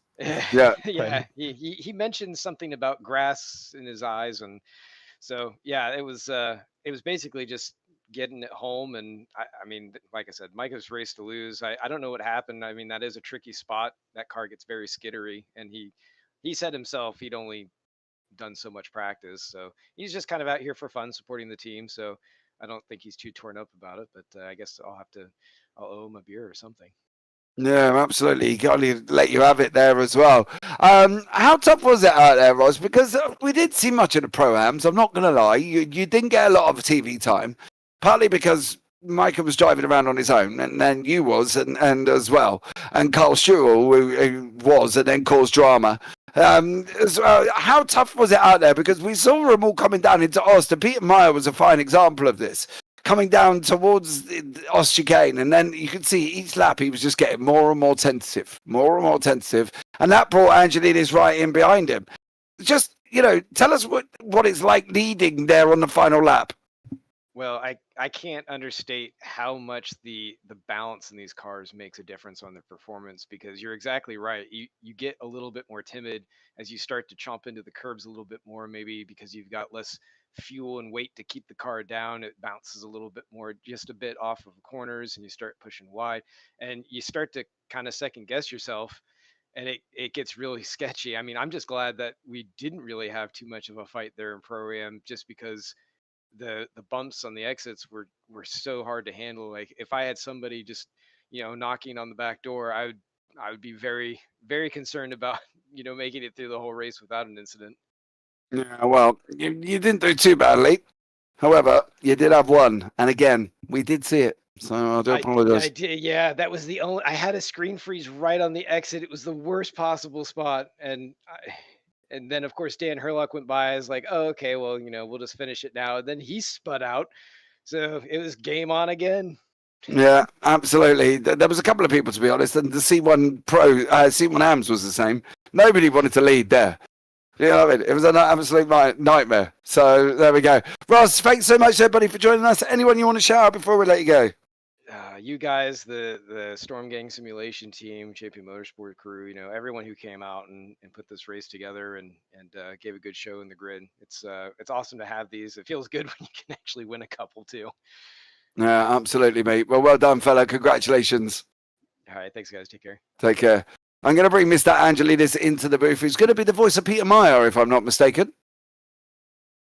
Yeah, yeah. He mentioned something about grass in his eyes, and so yeah, it was basically just getting it home. And I mean, like I said, Micah's race to lose. I don't know what happened. I mean, that is a tricky spot. That car gets very skittery, and he said himself he'd only done so much practice, so he's just kind of out here for fun, supporting the team. So I don't think he's too torn up about it. But I guess I'll owe him a beer or something. Yeah, absolutely. He got to let you have it there as well. How tough was it out there, Ross? Because we didn't see much of the Pro-Ams. I'm not going to lie. You didn't get a lot of TV time, partly because Micah was driving around on his own, and then you was, and as well, and Carl Struhl, who was, and then caused drama. How tough was it out there? Because we saw them all coming down into Ost, and Peter Meyer was a fine example of this. Coming down towards Ost chicane, and then you could see each lap he was just getting more and more tentative, and that brought Angelidis right in behind him. Just, tell us what it's like leading there on the final lap. Well, I can't understate how much the balance in these cars makes a difference on their performance, because you're exactly right. You get a little bit more timid as you start to chomp into the curbs a little bit more, maybe because you've got less fuel and weight to keep the car down. It bounces a little bit more, just a bit off of corners, and you start pushing wide, and you start to kind of second guess yourself, and it gets really sketchy. I mean, I'm just glad that we didn't really have too much of a fight there in Pro-Am, just because the bumps on the exits were so hard to handle. Like if I had somebody just knocking on the back door, I would be very, very concerned about making it through the whole race without an incident. Yeah, well, you didn't do too badly. However, you did have one, and again, we did see it. So I do apologize. I did, yeah. That was the only. I had a screen freeze right on the exit. It was the worst possible spot, and then of course Dan Herlock went by. I was like, oh, okay, well, we'll just finish it now. And then he spun out, so it was game on again. Yeah, absolutely. There was a couple of people, to be honest, and the C1 Pro, C1 AMS was the same. Nobody wanted to lead there. You know what I mean? It was an absolute nightmare. So there we go. Ross, thanks so much, everybody, for joining us. Anyone you want to shout out before we let you go? You guys, the Storm Gang simulation team, JP Motorsport crew, everyone who came out and put this race together and gave a good show in the grid. It's awesome to have these. It feels good when you can actually win a couple too. Yeah, absolutely, mate. Well done, fella. Congratulations. All right, thanks, guys. Take care. Take care. I'm going to bring Mr. Angelidis into the booth. He's going to be the voice of Peter Meyer, if I'm not mistaken.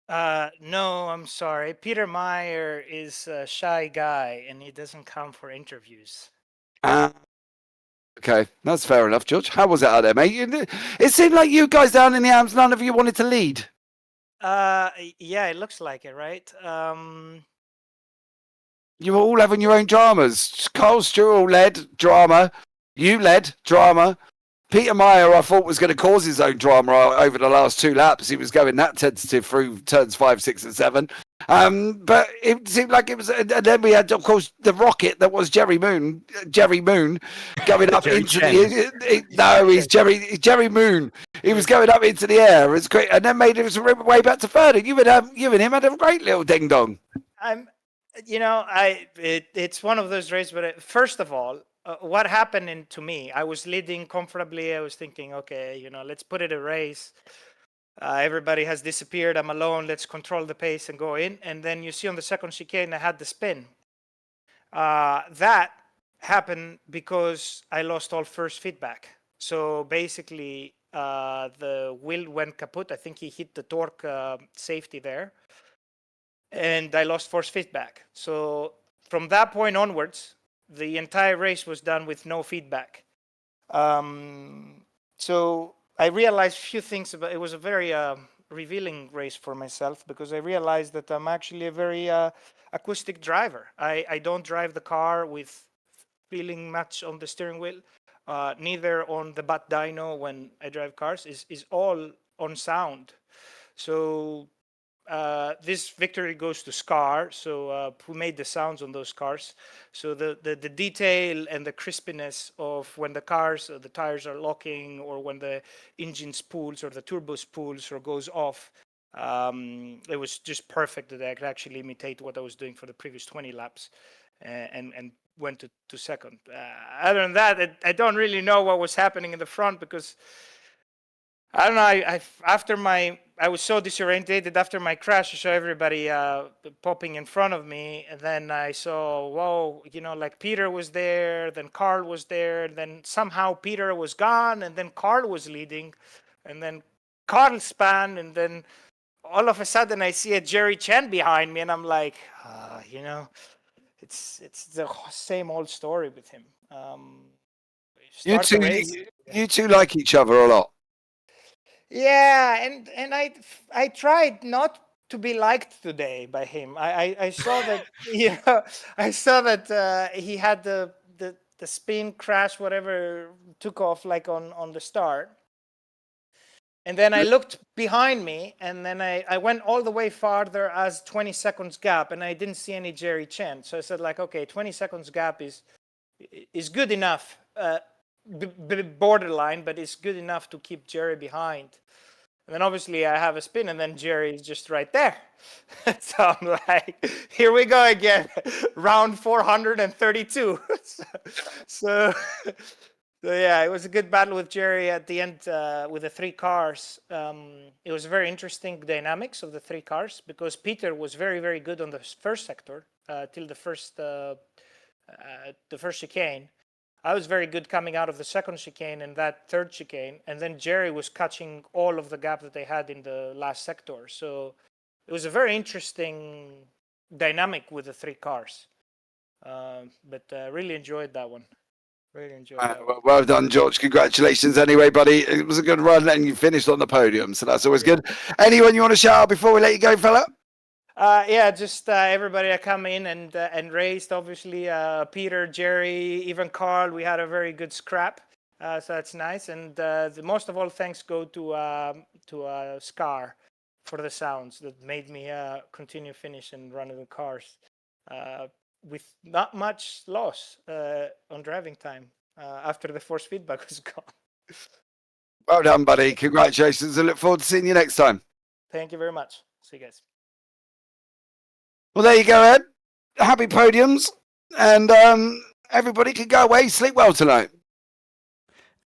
No, I'm sorry. Peter Meyer is a shy guy, and he doesn't come for interviews. Okay, that's fair enough, George. How was it out there, mate? It seemed like you guys down in the AMS, none of you wanted to lead. Yeah, it looks like it, right? You were all having your own dramas. Carl Struhl led drama. You led drama. Peter Meyer, I thought, was going to cause his own drama over the last two laps. He was going that tentative through turns 5, 6, and 7. But it seemed like it was. And then we had, of course, the rocket that was Jerry Moon going up into the. No, he's Jerry Moon. He was going up into the air. It's great, and then made his way back to third. And you and him had a great little ding dong. It's one of those races. But first of all, what happened to me? I was leading comfortably. I was thinking, okay, let's put it a race. Everybody has disappeared. I'm alone. Let's control the pace and go in. And then you see on the second chicane, I had the spin. That happened because I lost all first feedback. So basically, the wheel went kaput. I think he hit the torque safety there. And I lost force feedback. So from that point onwards, the entire race was done with no feedback. So I realized a few things about it. Was a very revealing race for myself, because I realized that I'm actually a very acoustic driver. I don't drive the car with feeling much on the steering wheel, neither on the butt dyno when I drive cars. Is all on sound. So this victory goes to Scar, so who made the sounds on those cars. So the detail and the crispiness of when the cars, the tires are locking, or when the engine spools or the turbo spools or goes off, it was just perfect that I could actually imitate what I was doing for the previous 20 laps, and went to second. Other than that, I don't really know what was happening in the front, because I don't know. I was so disorientated after my crash. I saw everybody popping in front of me, and then I saw, whoa, like Peter was there, then Carl was there, and then somehow Peter was gone, and then Carl was leading, and then Carl span, and then all of a sudden I see a Jerry Chen behind me, and I'm like, it's the same old story with him. You two like each other a lot. Yeah, and I tried not to be liked today by him. I saw that I saw that he had the spin crash, whatever, took off like on the start. And then I looked behind me, and then I went all the way farther as 20 seconds gap, and I didn't see any Jerry Chen. So I said, like, okay, 20 seconds gap is good enough. Borderline, but it's good enough to keep Jerry behind. And then obviously I have a spin, and then Jerry is just right there. So I'm like, here we go again, round 432. so yeah, it was a good battle with Jerry at the end with the three cars. It was very interesting dynamics of the three cars, because Peter was very, very good on the first sector till the first chicane. I was very good coming out of the second chicane and that third chicane, and then Jerry was catching all of the gap that they had in the last sector. So it was a very interesting dynamic with the three cars. But really enjoyed that one. Really enjoyed that one. Well done, George. Congratulations anyway, buddy. It was a good run, and you finished on the podium, so that's always good. Anyone you want to shout out before we let you go, fella? Yeah, just everybody that come in and raced. Obviously, Peter, Jerry, even Carl. We had a very good scrap, so that's nice. And the most of all thanks go to Scar for the sounds that made me continue finish and running the cars with not much loss on driving time after the force feedback was gone. Well done, buddy. Congratulations, and look forward to seeing you next time. Thank you very much. See you guys. Well, there you go, Ed. Happy podiums, and everybody can go away, sleep well tonight.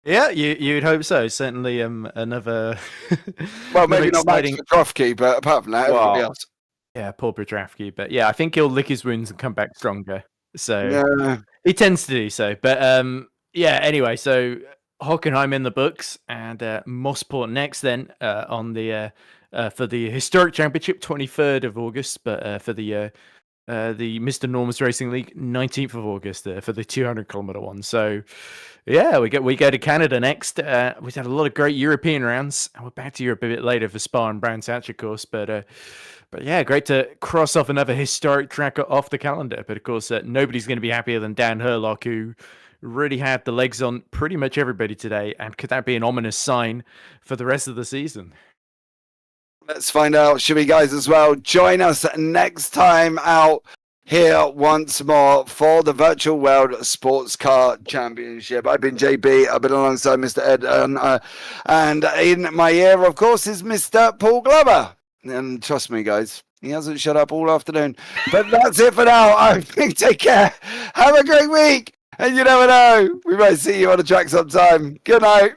Yeah, you'd hope so. Certainly, another. Well, maybe not Max Petrovsky, but apart from that, everybody else. Yeah, Paul Petrovsky, but yeah, I think he'll lick his wounds and come back stronger. So yeah. He tends to do so. But yeah, anyway, so Hockenheim in the books, and Mosport next then on the. For the historic championship, 23rd of August, but for the Mr. Normus Racing League, 19th of August for the 200-kilometer one. So, yeah, we go to Canada next. We've had a lot of great European rounds, and we're back to Europe a bit later for Spa and Brands Hatch, of course. But yeah, great to cross off another historic track off the calendar. But of course, nobody's going to be happier than Dan Herlock, who really had the legs on pretty much everybody today. And could that be an ominous sign for the rest of the season? Let's find out, should we, guys, as well? Join us next time out here once more for the Virtual World Sports Car Championship. I've been JB. I've been alongside Mr. Ed. And in my ear, of course, is Mr. Paul Glover. And trust me, guys, he hasn't shut up all afternoon. But that's it for now. I think take care. Have a great week. And you never know, we might see you on the track sometime. Good night.